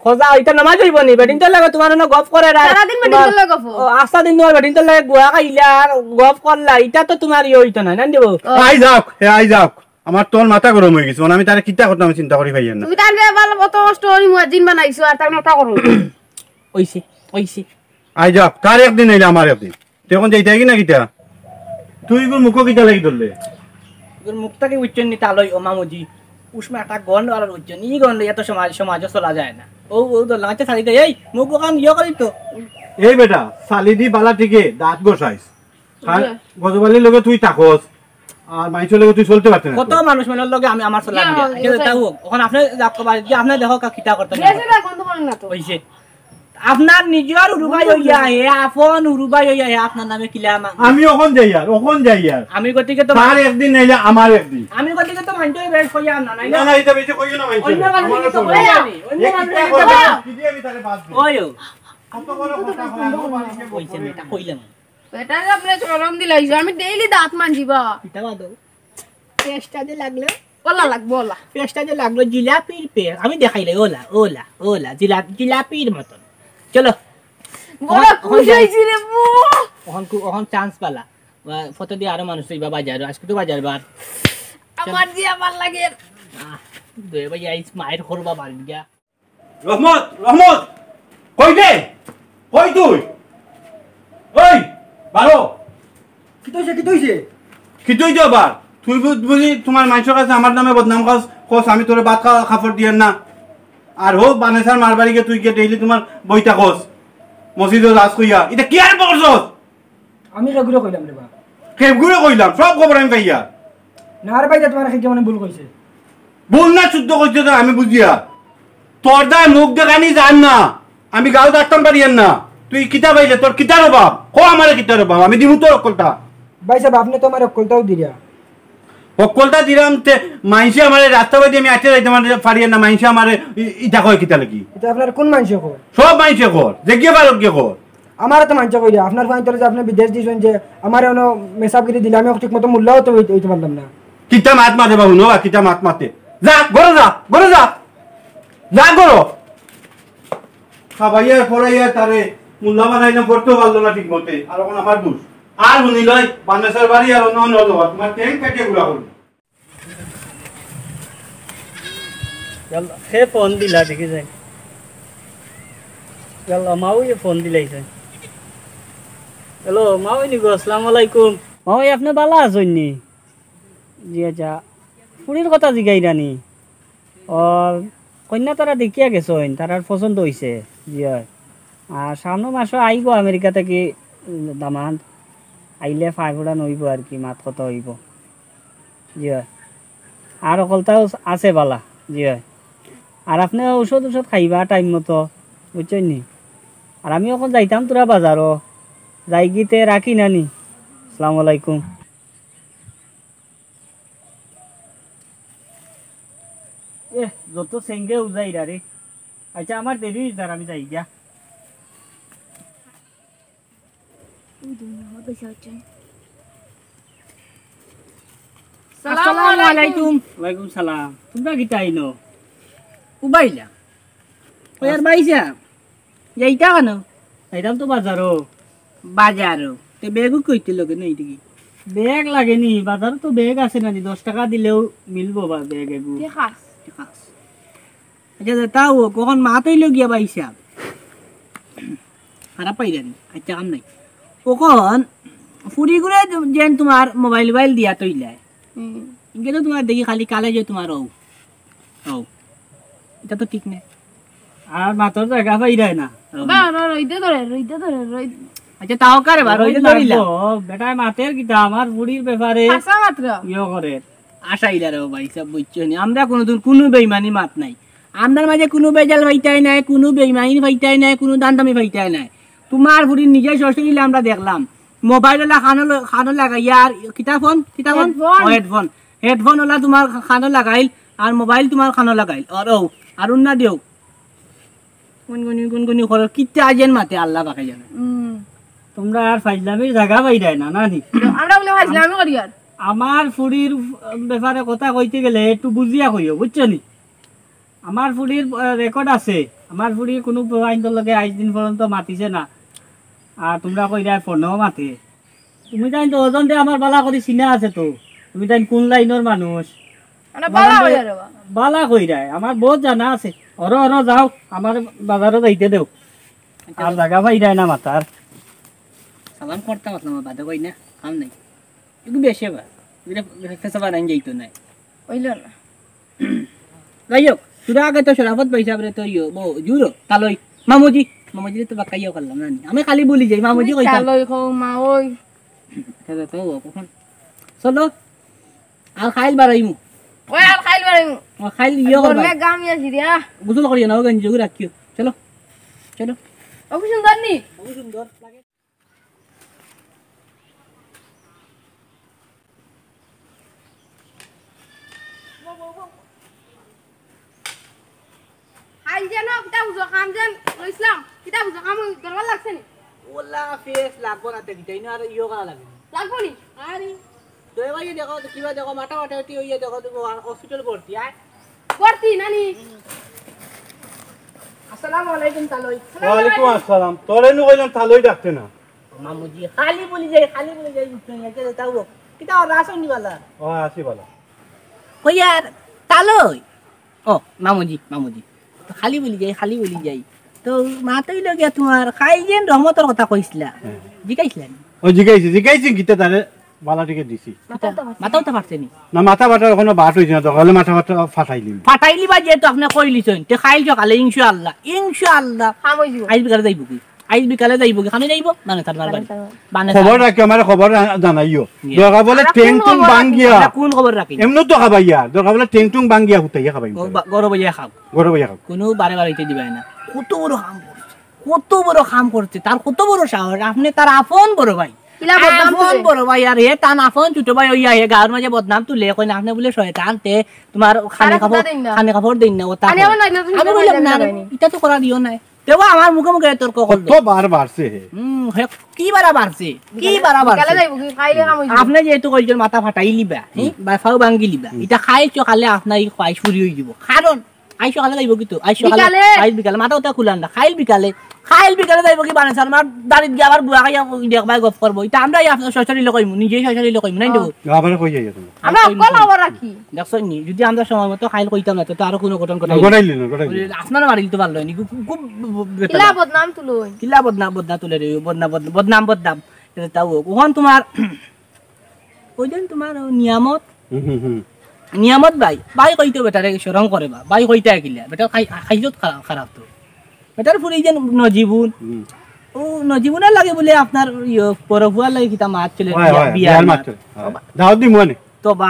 খোঁজা এটা নামাজ হইব নি বেটিং তো লাগে তোমার না গপ করে সারাদিন বেটিন তো লাগে গপ। আস্তা দিন তোমার বেটিং তো লাগে গুয়া খাইলা আর গপ করলা এটা তো তোমার ইয়ে হইতো না দেব আই যাওক হে আই যাওক আমার তোর মাথা গরম হয়ে গেছে আমি তারে কিতা করতাম চিন্তা করি ভাইয়া না তুমি তাইলে ভালো কত কষ্ট করে মুয়াজ্জিন বানাইছো আর তার নটা করো ওইছে আই যাওক তার একদিন হইলে আমার একদিন তখন যাইতে কি না কিতা তুই গুর মুখ কিতা লাগি ধরলে তোর মুখটাকে উচ্চন নি তালই ও মামুজি উসমা একটা গন আর উচ্চন ই গন এত সমাজ চলা যায় না ও তো লাগাতে ছাড়ি দেয় এই মুখ ওখান ইয়ে করি তো এই বেটা সালিদি বালা থেকে দাঁত বসাইস গজবালির লগে তুই তাকস আর মাইছের লগে তুই চলতে পারছিস না কত মানুষ মানের লগে আমি আমার চলা ওখানে আপনি আপনি দেখো কিতা করতে বেশি না বন্ধ করেন না তো হইছে আপনার নিজের উরুবাই হইয়া হে আপন উরুবাই হইয়া হে আপনার নামে কিলা আমি ওখান যাই আর আমি গতিকে তো তার একদিন নাইলে আমার একদিন আমি গতিকে তো মানতেই বেশ হইয়া না নাইলে না না এটা বেশি কইও না মাইছে অন্য মানুষ তো বলে আমি অন্য মানুষ কি দিয়ে আমি তারে বাদ দিই ওয়ো কত বড় কথা কইছে এটা কইলাম বেটা আপনি চরম দিলাইছো আমি ডেইলি দাঁত মানজিবা এটা বাদো পেস্টটা যে লাগলো বলা লাগবো বলা পেস্টটা যে লাগলো জিলাপির পেস্ট আমি দেখাইলে ওলা ওলা ওলা জিলাপির মতন চলো বড় খুশি হইছি রে বু ওখান চান্স পালা ফটো দিয়ে আরো মানুষ হইবা বাজার আজকে তো বাজার বার আমার জি আমার লাগে দুই ভাই আইস মায়ের করবা বাড়ি গিয়া রহমত কই দে কই তুই ওই বারো কি তৈছে কি তুই যাবার তুই বুঝি তোমার মানুষের কাছে আমার নামে বদনাম কস আমি তোরে ভাত খাফর দিয়েন না আর হোক বানেসার মারবাড়ি গিয়ে তুই গিয়ে ডেইলি তোমার বইটা কস মসজিদে রাজ কইয়া এটা কি আর করছস আমি রেগুলো কইলাম রে বা কেগুড়ে কইলাম সব খবর আমি পাইয়া না রে ভাই তোমার খেতে মানে ভুল কইছে বল না শুদ্ধ করছে তো আমি বুঝিয়া তোর দা মুখ দেখানি জান না আমি গাও ডাকতাম পারিয়েন না তুই কিতা পাইলে তোর কিতার অভাব কো আমার কিতার অভাব আমি দিমু তোর অকলটা ভাই সাহেব আপনি তো আমার অকলটাও দিরা অকলটা দিলাম মাইসে আমার রাস্তা বাদি আমি আটে যাইতে আমার পারিয়েন না মাইসে আমার ইটা কয় কিতা লাগি এটা আপনার কোন মানুষ কর সব মাইসে কর যে গিয়ে পারো গিয়ে কর আমার তো মানুষ কইরা আপনার ফাইন তোরে যে আপনি বিদেশ দিছেন যে আমার এনো মেসাব করে দিলে আমি ঠিক মতো মূল্যও তো হইতে পারলাম না কিতা মাত মাতে বাবু নো কিতা মাত মাতে যা গরো যা গরো যা যা গরো খাবাইয়া পড়াইয়া তারে মুল্লা বানাইলাম পড়তেও পারলো না ঠিক মতে আর এখন আমার দোষ আর শুনি লয় বানেশ্বর বাড়ি আর অন্য অন্য লোক তোমার ট্যাঙ্ক কাটিয়ে গুলা করবো সে ফোন দিলা দেখি যাই মাও ফোন দিলাইছে হ্যালো মাও নিগো আসসালামু আলাইকুম মাও আপনি ভালো আছেন নি জি আচ্ছা ফুরির কথা জিগাইরানি ও কন্যা তারা দেখিয়া গেছেন তারার পছন্দ হয়েছে জি হয় আর সামনে মাসে আইব আমেরিকা থেকে দামান আইলে ফাইভটা নইব আর কি মাত কত হইব জি হয় আর অকলটাও আছে বালা জি হয় আর আপনি ঔষধ খাইবা টাইম মতো বুঝছেন নি আর আমি এখন যাইতাম তোরা বাজারও যাই গিতে রাখি নানি আসসালামু আলাইকুম যত সেঙ্গে উজাই রে আচ্ছা আমার দেরি হইছে আমি যাই গিয়া আসসালামু আলাইকুম ওয়ালাইকুম সালাম তোমরা গিতা আইনো উবাইলা ওই আর বাইসা যাইতা কেন এটাম তো বাজারও বাজারও তে বেগু কইতে লগে নেই দিকে ব্যাগ লাগেনি বাজারে তো ব্যাগ আছে না 10 টাকা দিলেও মিলবো বা ব্যাগ এগু কি খাস আচ্ছা তাও কখন মা তৈল গিয়া বাইসা খারাপ পাইলেন আচ্ছা কাম নাই কখন ফুরি করে যেন তোমার মোবাইল দিয়া তৈলায় ইনকে তো তোমার দেখি খালি কালে যে তোমার ও এটা তো ঠিক নাই আর মাত্র জায়গা পাইরাই না বা রইতে ধরে আচ্ছা তাও কারে বার হইতে ধরিলা বেটা মাতের কিটা আমার বুড়ির ব্যাপারে খাসা মাত্র ইয়ে করে আশাইলা রে ভাই সব বুঝছো নি আমরা কোনোদিন কোনো বেইমানি মাত নাই আমরার মাঝে কোনো বেজাল ভাইটাই নাই কোনো বেইমানি ভাইটাই নাই কোনো দান্দামি ভাইটাই নাই তোমার বুড়ির নিজে শ্বশুরিলে আমরা দেখলাম মোবাইল ওলা খানো লাগাইয়া আর কিতাফোন হেডফোন ওলা তোমার খানো লাগাইল আর মোবাইল তোমার খানো লাগাইল আর না দিও গুনগুনি করো কিতা আজেন মাতে আল্লাহ বাকে জানে তোমরা আর ফাইজলামির জায়গা পাইরাই না নানি আমরা বলে ফাইজলামি করি আর আমার ফুড়ির ব্যাপারে কথা কইতে গেলে একটু বুঝিয়া কইও বুঝছো নি আমার ফুড়ির রেকর্ড আছে আমার ফুড়ি কোনো আইনর লগে আজ দিন পর্যন্ত মাতিছে না আর তোমরা কইরা ফোনও মাতে তুমি তাই তো ওজন দিয়ে আমার বালা করে চিনা আছে তো তুমি তাই কোন লাইনের মানুষ আমরা বালা হই আর বালা কইরাই আমার বহুত জানা আছে অর যাও আমার বাজারে যাইতে দেও আর জায়গা পাইরাই না মাতার সালাম করতাম আসলাম বাদে কই না কাম নাই একটু বেশি বা ফেসা বানাই যাইতো নাই হইল না যাই হোক সুরা আগে তো শরাফত পয়সা বলে তো জুরো তালই মামুজি তো বাকাইও করলাম না আমি খালি বলি যাই মামুজি কইতাম তালই খো মা ওই তো কখন চলো আর খাইল বারাইমু ওই আর খাইল বারে খাইল ইয়ে করবা মে গাম ইয়া জিরিয়া গুসল করিও না গঞ্জি জুগু রাখিও চলো ও কি সুন্দর নি সুন্দর লাগে আই যেন কিতা বুঝো কাম যেন ইসলাম কিতা বুঝো কাম দরবার লাগছে নি ওলা ফেস লাগবো না দেখি না আর ইয়ে করা লাগে লাগবো নি আরে দয়বাই দেখো কিবা দেখো মাথা হইয়া দেখো হসপিটাল ভর্তি আয় করতি নানি আসসালামু আলাইকুম তালই ওয়ালাইকুম আসসালাম তোরে নু কইলাম তালই ডাকতে না মামুজি খালি বলি যাই বুঝতে তাও কিতা রাসন নিবালা ও আসি বলা কই আর তালই ও মামুজি খালি বলি যাই তো মাতই লগিয়া তোমার খাই যেন রহমতর কথা কইছিলা জিকাইছিলা ও জিগাইছি গীতা তারে বালাটিকে দিছি মাথাও তো পারছে নি না মাথা বাটার কোনো বাট হইছে না তখন মাথা বাটা ফাটাইলি ফাটাইলি বা যেহেতু আপনি কইলিছেন তে খাইল সকালে ইনশাআল্লাহ কাম হই যাব আইজ বিকালে যাইব কি খামি যাইব মানে তার বাড়ি মানে খবর রাখি আমার খবর জানাইও দরকার বলে টেং টুং বাঙ্গিয়া কোন খবর রাখি এমনি তো খাবাইয়া দরকার বলে টেং টুং বাঙ্গিয়া হুতাইয়া খাবাই গরব ইয়া খাও কোনো বারে বাড়িতে দিবাই না কত বড় কাম করছে তার কত বড় সাহস আপনি তার আপন বড় ভাই বড় ভাই আর হে তান আপন ছোট ভাই ওইয়া হে গাঁর মাঝে বদনাম তুলে কই না আপনি বলে শয়তান তে তোমার খানে কাপড় দিন না ওটা আমি বললাম না এটা তো করা দিও না তেও আমার মুখে তর্ক করল তো বার বাড়ছে কি বারা বাড়ছে আপনি যেহেতু কইজন মাথা ফাটাই লিবা বা ফাও ভাঙ্গি লিবা এটা খাই চকালে আপনার খাই ফুরি হয়ে যাব কারণ আই সকালে যাইব কিন্তু আই বিকালে মাথা ওটা খুলান না খাইল বিকালে যাইব কি বানাইছ আমার দাড়িত গিয়ে আবার বুয়া খাইয়া দেখবাই গপ করব এটা আমরা আপনার শ্বশুরি লোক কইমু নিজেই শ্বশুরি লোক কইমু নাই দেব আবার কই যাইয়া তুমি আমরা কল খবর রাখি দেখছনি নি যদি আমরা সময় মতো খাইল কইতাম না তো আর কোনো ঘটন ঘটাই গড়াইলি আপনার বাড়ি তো ভালো হয়নি খুব কিলা বদনাম তুলই কিলা বদনাম তুলে রে বদনাম তাও ওখান তোমার কইদেন তোমার নিয়ামত বাই কইতে বেটারে শরম করে বাই কইতে গিলা বেটা খাইজত খারাপ তো বেটার ফুরি যেন নজিবুন ও নজিবুনের লাগে বলে আপনার পরফুয়ার লাগে কিতা মাছ চলে বিয়া দাও দি মনে তোবা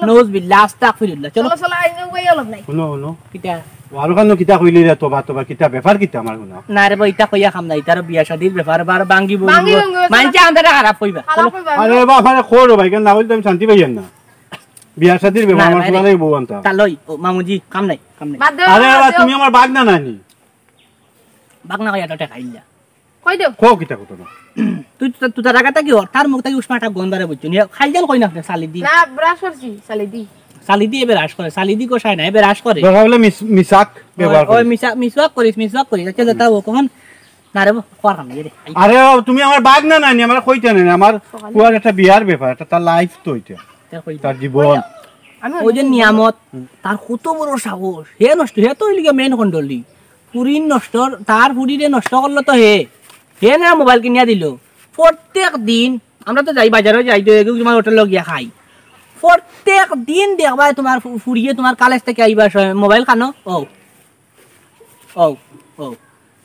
নউজ বিল্লাহ আস্তাগফিরুল্লাহ চলো আইনো কই অলপ নাই শুনো কিতা ওয়ারু কানো কিতা কইলি রে তোবা কিতা ব্যাপার কিতা আমার গুনা না রে বইটা কইয়া খাম নাই তার বিয়া শাদির ব্যাপার বার বাঙ্গিব মানছে আন্দারে খারাপ কইবা আরে বাবা খোরো ভাই কেন না হইলে আমি শান্তি পাইয়ান না বিয়া শাদির ব্যাপার আমার সুলা লাগে বউ আনতা তালই ও মামুজি কাম নাই আরে বাবা তুমি আমার বাগ না নানি বাগ না কইয়া তো খাইলা কই দেব খো কিতা কত না তুই তার রাগাটা কি তার মুখ থেকে উষ্মাটা গন্ধারে বুঝছো নি খাইজান কই না আপনি সালি দি না ব্রাশ করছি সালি দি চালি দিয়ে বেরাস করে চালি দি কষায় না বেরাস করে দরকার হলে মিসাক ব্যবহার ওই করি মিসওয়াক করিস আচ্ছা যেটা কখন না রে কোয়ার কাম রে আরে তুমি আমার বাগ না নানি আমার কইতে নেন আমার কুয়ার একটা বিয়ার ব্যাপার এটা তার লাইফ তো এটা তার জীবন ওই যে নিয়ামত তার কত বড় সাহস হে নষ্ট হে তো লিগে মেন কন্ট্রোলি পুরিন নষ্ট তার পুরিরে নষ্ট করলো তো হে না মোবাইল কিনিয়া দিল প্রত্যেক দিন আমরা তো যাই বাজারে যাই তো তোমার হোটেলে গিয়া খাই প্রত্যেক দিন দেখবা তোমার ফুরিয়ে তোমার কালেজ থেকে আইবার মোবাইল খানো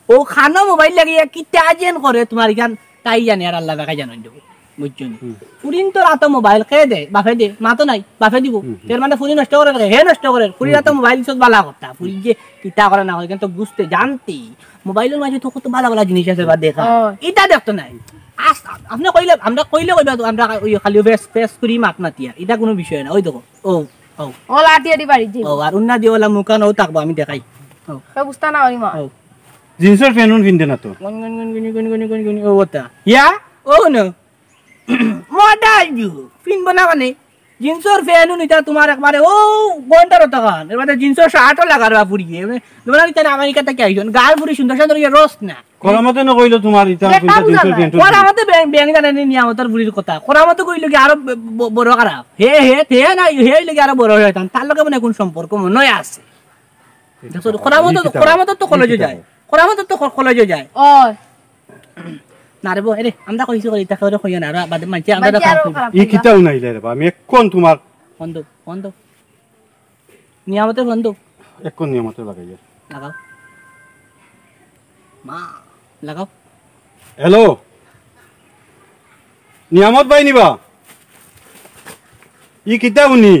ও খানো মোবাইল লাগিয়া কিতা যেন করে তোমার এখান তাই জানে আর আল্লাহ দেখাই জানো বুঝছেন ফুরিন তো রাত মোবাইল খেয়ে দে বাপে দে মা তো নাই বাপে দিব এর মানে ফুরি নষ্ট করে হে নষ্ট করে ফুরি রাত মোবাইল সব বালা কথা ফুরি যে কিতা করে না করে কিন্তু বুঝতে জানতি মোবাইলের মাঝে তো কত ভালো ভালো জিনিস আছে বা দেখা এটা দেখতো নাই আপনি কইলে আমরা কইলে কইবা আমরা ওই খালি ফেস করি মাতিয়া এটা কোনো বিষয় না ওই দেখো ও লাঠি আদি বাড়ি জি আর উন্না দিওলা মুকান ও থাকবো আমি দেখাই ও বুঝতা না ওই মা জিন্সের প্যান্ট কিনতে না তো ও ওটা ইয়া ও নো মডাল জু পিনবো না মানে জিন্সের ফ্যান নিতা তোমার একবারে ও ঘন্টার টাকান এর মধ্যে জিন্সের শার্টও লাগারবা পুরিয়ে তোমরা নিতা আমেরিকা থেকে আইজন গাল পুরি সুন্দর সুন্দর রস না করামতে ন কইলো তোমার ইতা জিন্সের প্যান্ট করামতে ব্যাংক জানে নিয়ামতের পুরির কথা করামতে কইলো কি আরো বড় খারাপ হে না হে লাগি আরো বড় হইতাম তার লগে মানে কোন সম্পর্ক মনে আছে করামতে তো কলেজে যায় ওই না রে রে আমরা কইছি কই টাকা করে কইয়া না আর বাদে মানছি আমরা ই কিতাও নাইলে রে আমি কোন তোমার বন্ধ নিয়ামতের বন্ধ কোন নিয়মতে লাগাই লাগাও মা লাগাও হ্যালো নিয়ামত ভাই নিবা ই কিতা উনি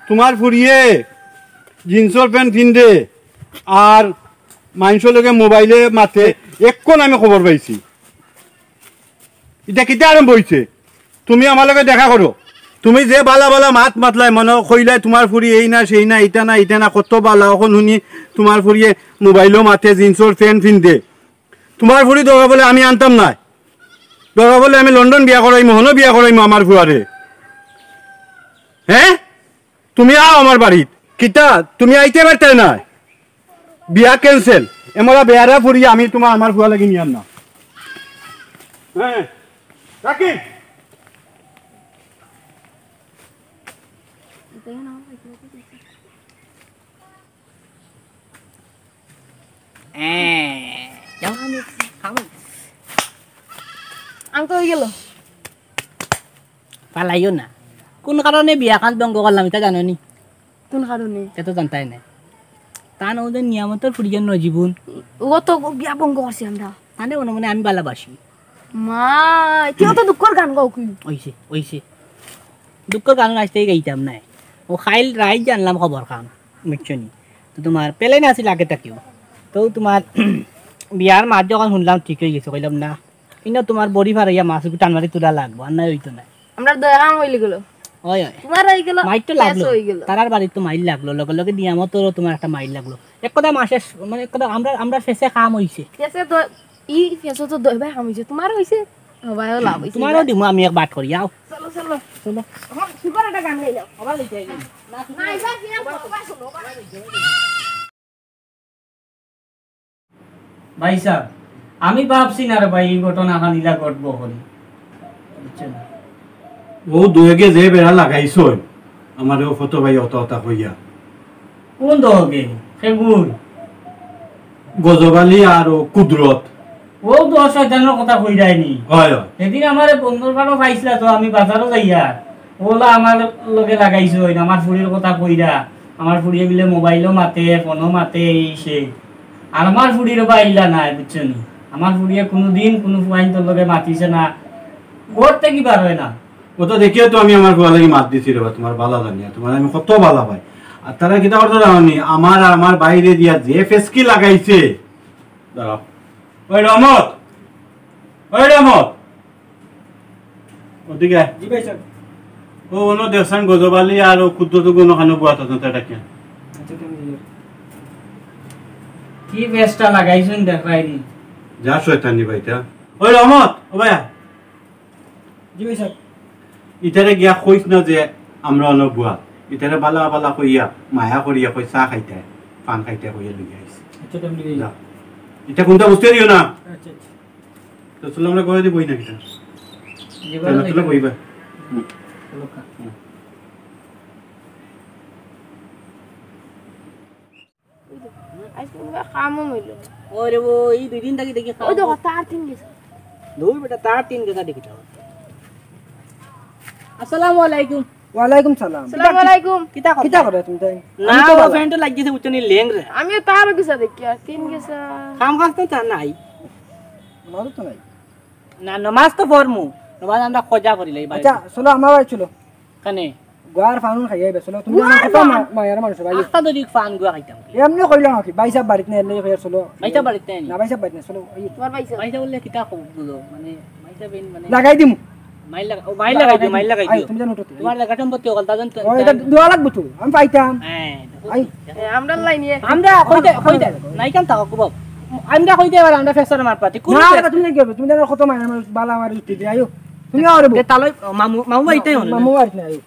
তোমার ফুরিয়ে জিন্সের প্যান্ট কিনদে আর মানুষের লগে মোবাইলে মাতে এক্ষণ আমি খবর পাইছি এটা কিতা আরম্ভ হয়েছে তুমি আমার লগে দেখা করো তুমি যে বালা বালা মাত মাতলাই মনে কইলাই তোমার ফুরি এই না সেই না ইটা না কত বালা এখন শুনি তোমার ফুরিয়ে মোবাইলও মাতে জিন্সের প্যান্ট কিনদে তোমার ফুরি দরকার বলে আমি আনতাম না দরকার বলে আমি লন্ডন বিয়া করাইমো হনো বিয়া করাইমো আমার ফুয়ারে হ্যাঁ তুমি আও আমার বাড়িত কিতা তুমি আইতে পারতে না বিয়া ক্যান্সেল এমরা বেয়ারা ফুরি আমি তোমার আমার ফুয়া লাগি নিয়াম না হ্যাঁ রাখি আঙ্ক হয়ে গেল পালাইও না কোন কারণে বিয়াখান ভঙ্গ করলাম এটা জানো নি কোন কারণে এটা জানতাই না তা না ওদের নিয়ামতের ফুরিয়ে নজীবন ও তো বিয়া ভঙ্গ করছি আমরা মানে মনে মনে আমি ভালোবাসি মা কেউ তো দুঃখর গান গাও কি ওইছে দুঃখের গান আসতেই গাইতাম নাই ও খাইল রাইট জানলাম খবর খান মিটছনি তো তোমার পেলেন আছিল আগে তাকেও তো তোমার বিয়ার মাছ যখন শুনলাম ঠিক হয়ে গেছে কইলাম না কিন্তু তোমার বড়ি ফারাইয়া মাছ টান মারি তোলা লাগবো আর নাই হইতো না আমরা দয়া হইলে গেল ওই তোমার হয়ে গেল মাইল তো লাগলো তারার বাড়ির তো মাইল লাগলো লগে লগে নিয়ামতেরও তোমার একটা মাইল লাগলো এক কথা মাসের মানে এক কথা আমরা ফেসে কাম হইছে ফেসে তো ই ফেসে তো দই ভাই কাম হইছে তোমার হইছে ভাইও লাভ হইছে তোমারও দিমু আমি এক বাট করি আও চলো সুপার একটা গান গাইলাম আবার লইতে আইলি না এসা কি ভাই সাহেব আমি ভাবছি না রে ভাই এই ঘটনা খানিলা ঘটবো বলি বুঝছেন ও দুয়েকে যে বেড়া লাগাইছো আমার ও ফটো ভাই অত হইয়া কোন দহগে সেগুন গজবালি আর কুদরত ও তো শয়তানের কথা কই যায়নি হয় সেদিন আমার বন্ধুর কারো পাইছিলা তো আমি বাজারও যাইয়া ওলা আমার লগে লাগাইছো আমার ফুড়ির কথা কইরা আমার ফুড়িয়ে মিলে মোবাইলও মাতে ফোনও মাতে এই সে আর আমার ফুড়ির বাইলা নাই বুঝছেন আমার ফুড়িয়ে কোনোদিন কোনো ফুয়াইন তোর লগে মাতিছে না ঘর থেকে বার হয় না ও তো দেখিও তো আমি আমার গোয়া লাগি মাত দিছি রে তোমার বালা জানিয়া তোমার আমি কত বালা পাই আর তারা কিতা করতে জানি আমার আর আমার বাইরে দিয়া যে ফেসকি লাগাইছে দাঁড়াও ওই রহমত ওদিকে জি ভাই স্যার ও ওনো দেবসান গজবালি আর কুদ্দত গুণ খানো বুয়াত এটা কি আচ্ছা কেমন কি বেস্টটা লাগাইছুন দেখাইনি যা শয়তানি ভাইটা ওই রহমত ও ভাইয়া জি ভাই স্যার ইটারে গিয়া কইস না যে আমরা অনেক বুয়া এটারে বালা বালা কইয়া মায়া করিয়া কই চা খাইতে পান খাইতে কইয়া লইয়া আইছি আচ্ছা তুমি যাও। এটা কোনটা বুঝতে দিও না আচ্ছা আচ্ছা তো চলো আমরা কয়ে দিবই না এটা চলো কইবা আজকে পুরা কামও হইল না। ওরে ও এই দুই দিন থাকি দেখি ওই দেখো তার তিন গেছে। দূর বেটা তার তিন গেছা দেখি তাও আসসালামু আলাইকুম ওয়ালাইকুম সালাম আসসালামু আলাইকুম। কিতা কিতা করে তুমি তাই না ও ফ্রেন্ড লাগিছে উচ্চনি লেং রে আমিও তার গেছে দেখি আর তিন গেছে। কাম কাজ তো তা নাই আমারও তো নাই না নমাজ তো পড়মু নমাজ আমরা খোঁজা করি লাই আচ্ছা চলো আমার বাড়ি চলো কানে গোয়ার ফানুন খাইয়া বে চলো তুমি আমার কত মায়ের মানুষ ভাই আস্তা যদি ফান গুয়া খাইতাম এমনি কইলাম কি ভাই সাহেব বাড়িতে নেলে খাইয়া চলো মাইতা বাড়িতে নি না ভাই সাহেব বাড়িতে চলো তোমার পাইছো? মাইতা বললে কিতা কব বুঝো মানে মাইতা বেন মানে লাগাই দিমু মাইল লাগাই দিও তুমি জানো তো তোমার লাগা সম্পত্তি হল তাজন ও এটা দোয়া লাগবে তো আমি পাইতাম হ্যাঁ আই আমরা লাইনে আমরা কইতে নাই কাম থাকো কব আমরা কইতে পার আমরা ফেসার মার পাতি কোন না এটা তুমি কি করবে তুমি জানো কত মায়ের মানুষ বালা আমার উঠতে দিয়ে আইও তুমি আরে তে তালই মামু বাড়িতে হল মামু বাড়িতে আইও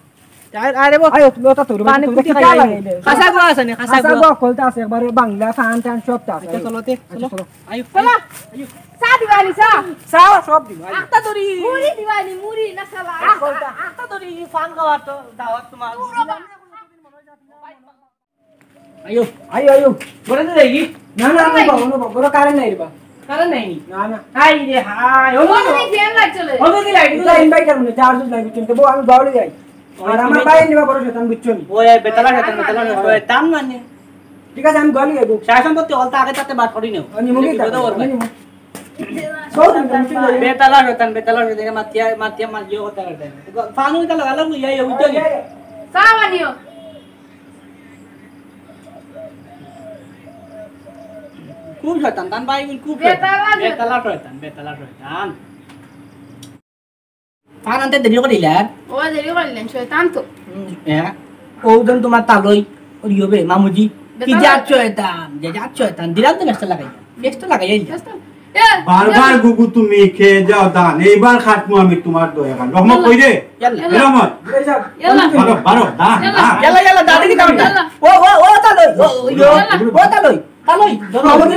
আরে বো আইও তুমি ওটা তো পানি তুমি কুটি কি খাই লাগে খাসা গুয়া আছে নি খাসা খাসা গুয়া গো কলতা আছে একবারে বাংলা ফান টান সব তা আছে চলোতে চলো চলো আয়ু চলো চা দিবানি চা সাও সব দিন আস্তা ধরি মুড়ি দিবানি মুড়ি না সালা আস্তা ধরি ফান গাওয়ার তো দাওয়াত তোমার আয়ু আইও আইও বলে তো দেখি না না না বাবা বড় কারণ নাই রে বা কারণ নাই না না হাই রে হাই ও তুমি ফ্যান লাইট চলে ও কি লাইট এটা ইনভাইটার মনে চার্জ লাগবে কিন্তু বউ আমি গাওলে যাই আর আমার ভাই নিবা বড় শতান বুঝছো নি ওই বেতলা ওই দাম মানে ঠিক আছে আমি গাওলে যাবো সারা সম্পত্তি হলতা আগে তাতে বাদ করি নাও আমি মুগি তা বেতলা হতান মাতিয়া মাজিও কথা করতে ফানু কা লাগালো ইয়া উঠো নি চা বানিও খুব শয়তান তান ভাই খুব বেতলা শয়তান ফান আনতে দেরি করিলা ও দেরি করলেন শয়তান তো ওজন তোমার তালই ওরিবে মামুজি কি যাচ্ছ শয়তান যে যাচ্ছ শয়তান দিলাম তো নেক্সট লাগাই বারবার গুগু তুমি খেয়ে যাও দান এইবার খাটমু আমি তোমার দয়া খান রহমত কই রে রহমত ইয়াল্লা বারো বারো দান ইয়াল্লা দাদি কি কাউন্টা ও তালই ও তালই মামুজি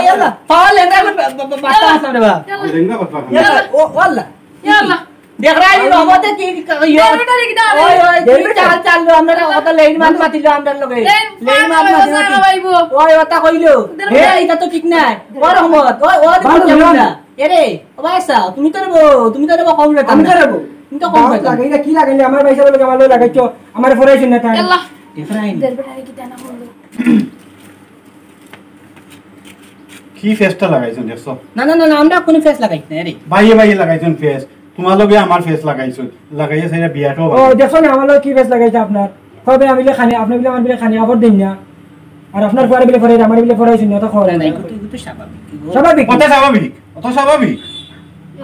ইয়াল্লা পাওয়াল এন্ডা বাতা আছে রে বা রেঙ্গা কথা ইয়াল্লা ও ওয়াল্লা ইয়াল্লা দেখ রাই রহমতে কি বেটা দেখি দাও ওই চাল আমরা কত লাইন মান মাতিল আমরা লগে লাইন মান মাতিল বাইবো ওই ওটা কইলো হে এটা তো ঠিক নাই ও রহমত ও দেখো না এরে ও ভাইসা তুমি তো রেবো কম রে আমি করবো তুমি তো কম রে লাগে এটা কি লাগে আমার ভাই সাহেব লাগে ভালো লাগাইছো আমার ফরাইছেন না তাই ইয়াল্লা এফরাইম বেটা দেখি দাও না বললো কি ফেসটা লাগাইছেন দেখছো না আমরা কোন ফেস লাগাই না রে বাইয়ে বাইয়ে লাগাইছেন ফেস তোমার লগে আমার ফেস লাগাইছো লাগাইয়া সেটা বিয়াটো ও দেখো না আমার কি বেশ লাগাইছে আপনার কবে আমি বিলে খানি আপনি বিলে আমার বিলে খানি আবার দিন না আর আপনার পরে বিলে ফরাই আমার বিলে ফরাইছেন না তো খবর নাই নাই তো স্বাভাবিক স্বাভাবিক অত স্বাভাবিক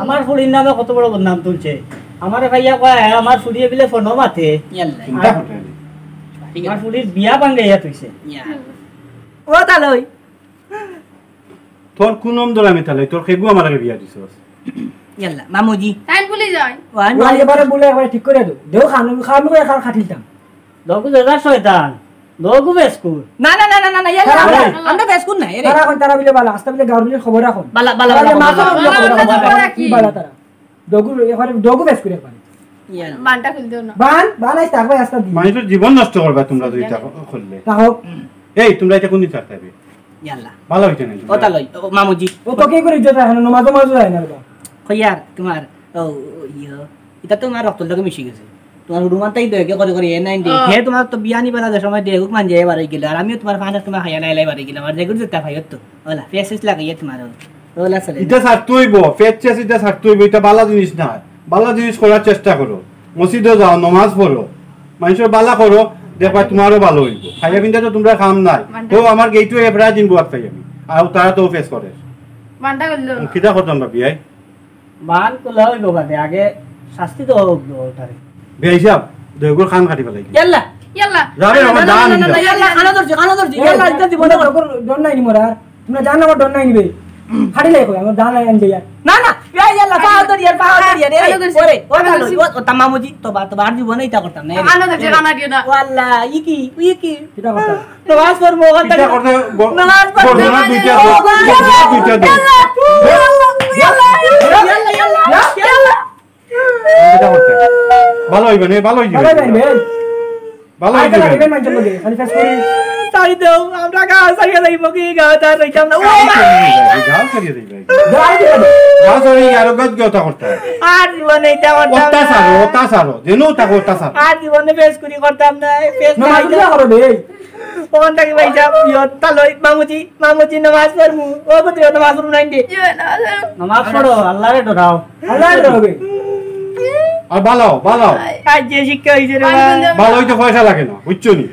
আমার ফুলির নামে কত বড় বদনাম তুলছে আমার ভাইয়া কয় আমার ফুলিয়ে বিলে ফোন মাথে ইয়াল্লা চিন্তা করতে ঠিক আমার আছে ফুলির বিয়া ভাঙ্গাইয়া তুইছে ও তালই তোর কোন নাম ধরে আমি তাহলে তোর খেগু আমার আগে বিয়া দিছস ইয়াল্লা মামুজি টাইম ভুলে যায় ওয়ান ওই এবারে বলে একবার ঠিক করে দাও দেও খানো খানো করে খান খাটিলতাম লগু দাদা শয়তান লগু বেসকুর না ইয়াল্লা আমরা ফেস কোন না রে তারা কোন তারা বিলে বালা আস্তা বিলে গাওর বিলে খবর রাখুন বালা মাসা বালা কি বালা তারা দগু এবারে দগু বেশ করে পারে ইয়াল্লা বানটা খুল দিও না বান আইতা ভাই আস্তা দি মানুষের জীবন নষ্ট করবা তোমরা যদি এটা করলে তা হোক এই তোমরা এটা কোন দিন ছাড়তে হবে ইয়াল্লা ভালো হইছে না ও তালই ও মামুজি ও তো কি করে যেতে হয় নমাজ মাজ যায় না রে কইয়ার তোমার ও ইয়া এটা তোমার রক্তর লগে মিশে গেছে তোমার রুমান তাই দেখে করে এ নাইন দে হে তোমার তো বিয়ানি বেলা যে সময় দেগুক মান যায় বাড়ি গেল আর আমিও তোমার ফানা তোমার খাইয়া নাই বাড়ি গেলাম আর যেগুলো যেতে ভাই তো ওলা ফেসেস লাগাইয়া তোমার ওলা চলে এটা ছাড়তে হইব ফেট চেস এটা ছাড়তে হইব এটা বালা জিনিস না বালা জিনিস করার চেষ্টা করো মসজিদে যাও নামাজ পড়ো মানুষের বালা করো দেখবা তোমারও ভালো হইব খাইয়া পিন্তা তো তোমরা খাম নাই তো আমার গেইটু এভরা দিন বুয়াত খাই আমি আর তারা তো ফেস করে বানটা খুল দিও না কিটা করতাম ভাবি আই মান কোলা হইব বাদে আগে শাস্তি তো হোক তারে বিয়া হিসাব দেগুর খান কাটি পেলাই ইয়াল্লা ইয়াল্লা যাবে আমার দান ইয়াল্লা খানা ধরছি ইয়াল্লা এটা দিব না ডন নাই নি মোরা তোমরা জানো আমার ডন নাই নিবে হাড়ি লাই কই আমার দান আন দিয়া না না ইয়াল্লা পাহাড় ইয়ার ওরে ও ভালো ও তামামুজি তো আর জীবনে এটা করতাম না আনো দেখে কানা দিও না ওয়াল্লা ইকি কিটা কথা নামাজ পড়বো এটা করতে নামাজ পড়বো বর্ধমান দুইটা দিন এটা করতে ভালো হইবে না ভালো হইবে ভালো ভাই ভালো আই হইবে গেল মাইন্ড লগে খালি ফেস করি সারি দাও আমরা গাও সারিয়া যাইব কি গাও তার রইতাম না গাল করিয়ে দিবে দাঁড়াই দিবা গাল করিয়ে আর গত করতে আর জীবনে এটা করতাম অত্যাচার যেনো তা অত্যাচার আর জীবনে ফেস করি করতাম না ফেস না মাইন্ড করো বে ওখান থেকে ভাই যাব তালই মামুজি নামাজ পড়মু ও বদ্র নামাজ পড়মু নাইন্দে নামাজ পড়ো আল্লাহরে ডরাও আল্লাহ রবে আর ভালো আজ যে শিক্ষা হইছে রে ভালো হইতে পয়সা লাগে না বুঝছো নি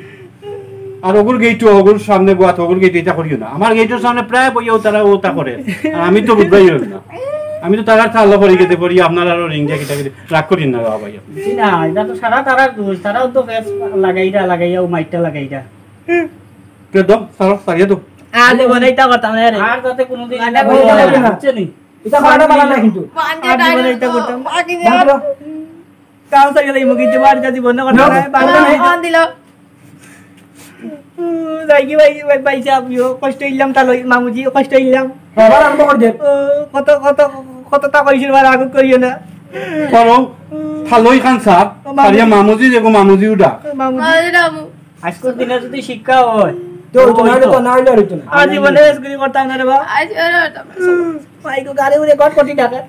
আর ওগুর গেইটো ওগুর সামনে গোয়া ওগুর গেইট এটা করিও না আমার গেইটের সামনে প্রায় বইও তারা ওটা করে আর আমি তো বুঝবাই না আমি তো তারা আল্লাহ পরি গেতে পড়ি আপনার আরো রিং দিয়া কিটা রাগ করি না ভাই আপনি জি না এটা তো সারা তারা দোষ তারাও তো ফেস লাগাইয়া ও মাইটটা লাগাইয়া কে দাও সারিয়া দাও আর জীবনে এটা করতাম না রে আর যাতে কোনোদিন আন্ডা এটা বলে বলা লাগে না। হচ্ছে নি এটা মানা বালা না কিন্তু আর জীবনে এটা করতাম বাকি দাঁড়াও গাও সারিয়া যাইব কি তোমার যা জীবনে করতাম না বাবা অন দিল যাইকি ভাই পয়সা আমিও কষ্ট হইলাম তালই মামুজি কষ্ট হইলাম বাবা আরম্ভ কর দে কত তা কইছিল বার আগুন করিও না করো থালই খান সাপ সারিয়া মামুজি যেগো মামুজি উডা মামুজি আজরামু আজকের দিনে যদি শিক্ষা হয় তো তো না হইলো রিতো না আর জীবনে স্কুল করতাম না রে বাবা আজরাম ভাইগো গাড়ি উড়ে কত কোটি টাকা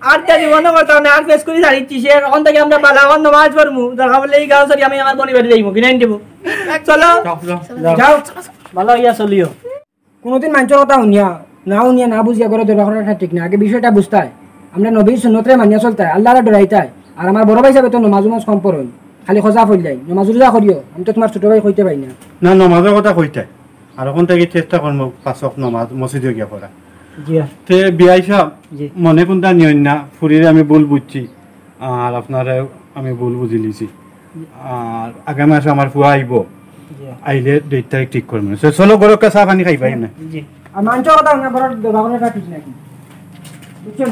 আর তা জীবনে করতাম না আর ফেস করি ছাড়িচ্ছি সে ওখান থেকে আমরা বালাগন নামাজ পড়মু দেখা বলে এই গাঁও সারি আমি আমার পরিবারে যাইবো কিনে দেবো চলো যাও ভালো হইয়া চলিও কোনোদিন মানুষের কথা শুনিয়া না বুঝিয়া করে দরকার করাটা ঠিক না আগে বিষয়টা বুঝতাই আমরা নবীর সুন্নতরে মানিয়া চলতাই আল্লাহরে ডরাইতাই আর আমার বড় ভাই হিসাবে তো নমাজ কম পড়ই খালি খোঁজা ফল যাই নমাজ রোজা করিও আমি তো তোমার ছোট ভাই কইতে পাই না না নমাজের কথা কইতে আর ওখান থেকে চেষ্টা করবো পাঁচক নমাজ মসজিদে গিয়া পড়া জি তে বিয়াই সাহেব জি। মনে কোনটা নিয়ন না ফুরিরে আমি ভুল বুঝছি আর আপনারা আমি ভুল বুঝি লিছি আর আগামী মাসে আমার ফুয়া আইব জি আইলে 2 তারিখ ঠিক করবো চলো গরকে চা পানি খাইবাই না জি আর মানুষের কথা শুনা বড় দরকার করাটা ঠিক নাকি বুঝছো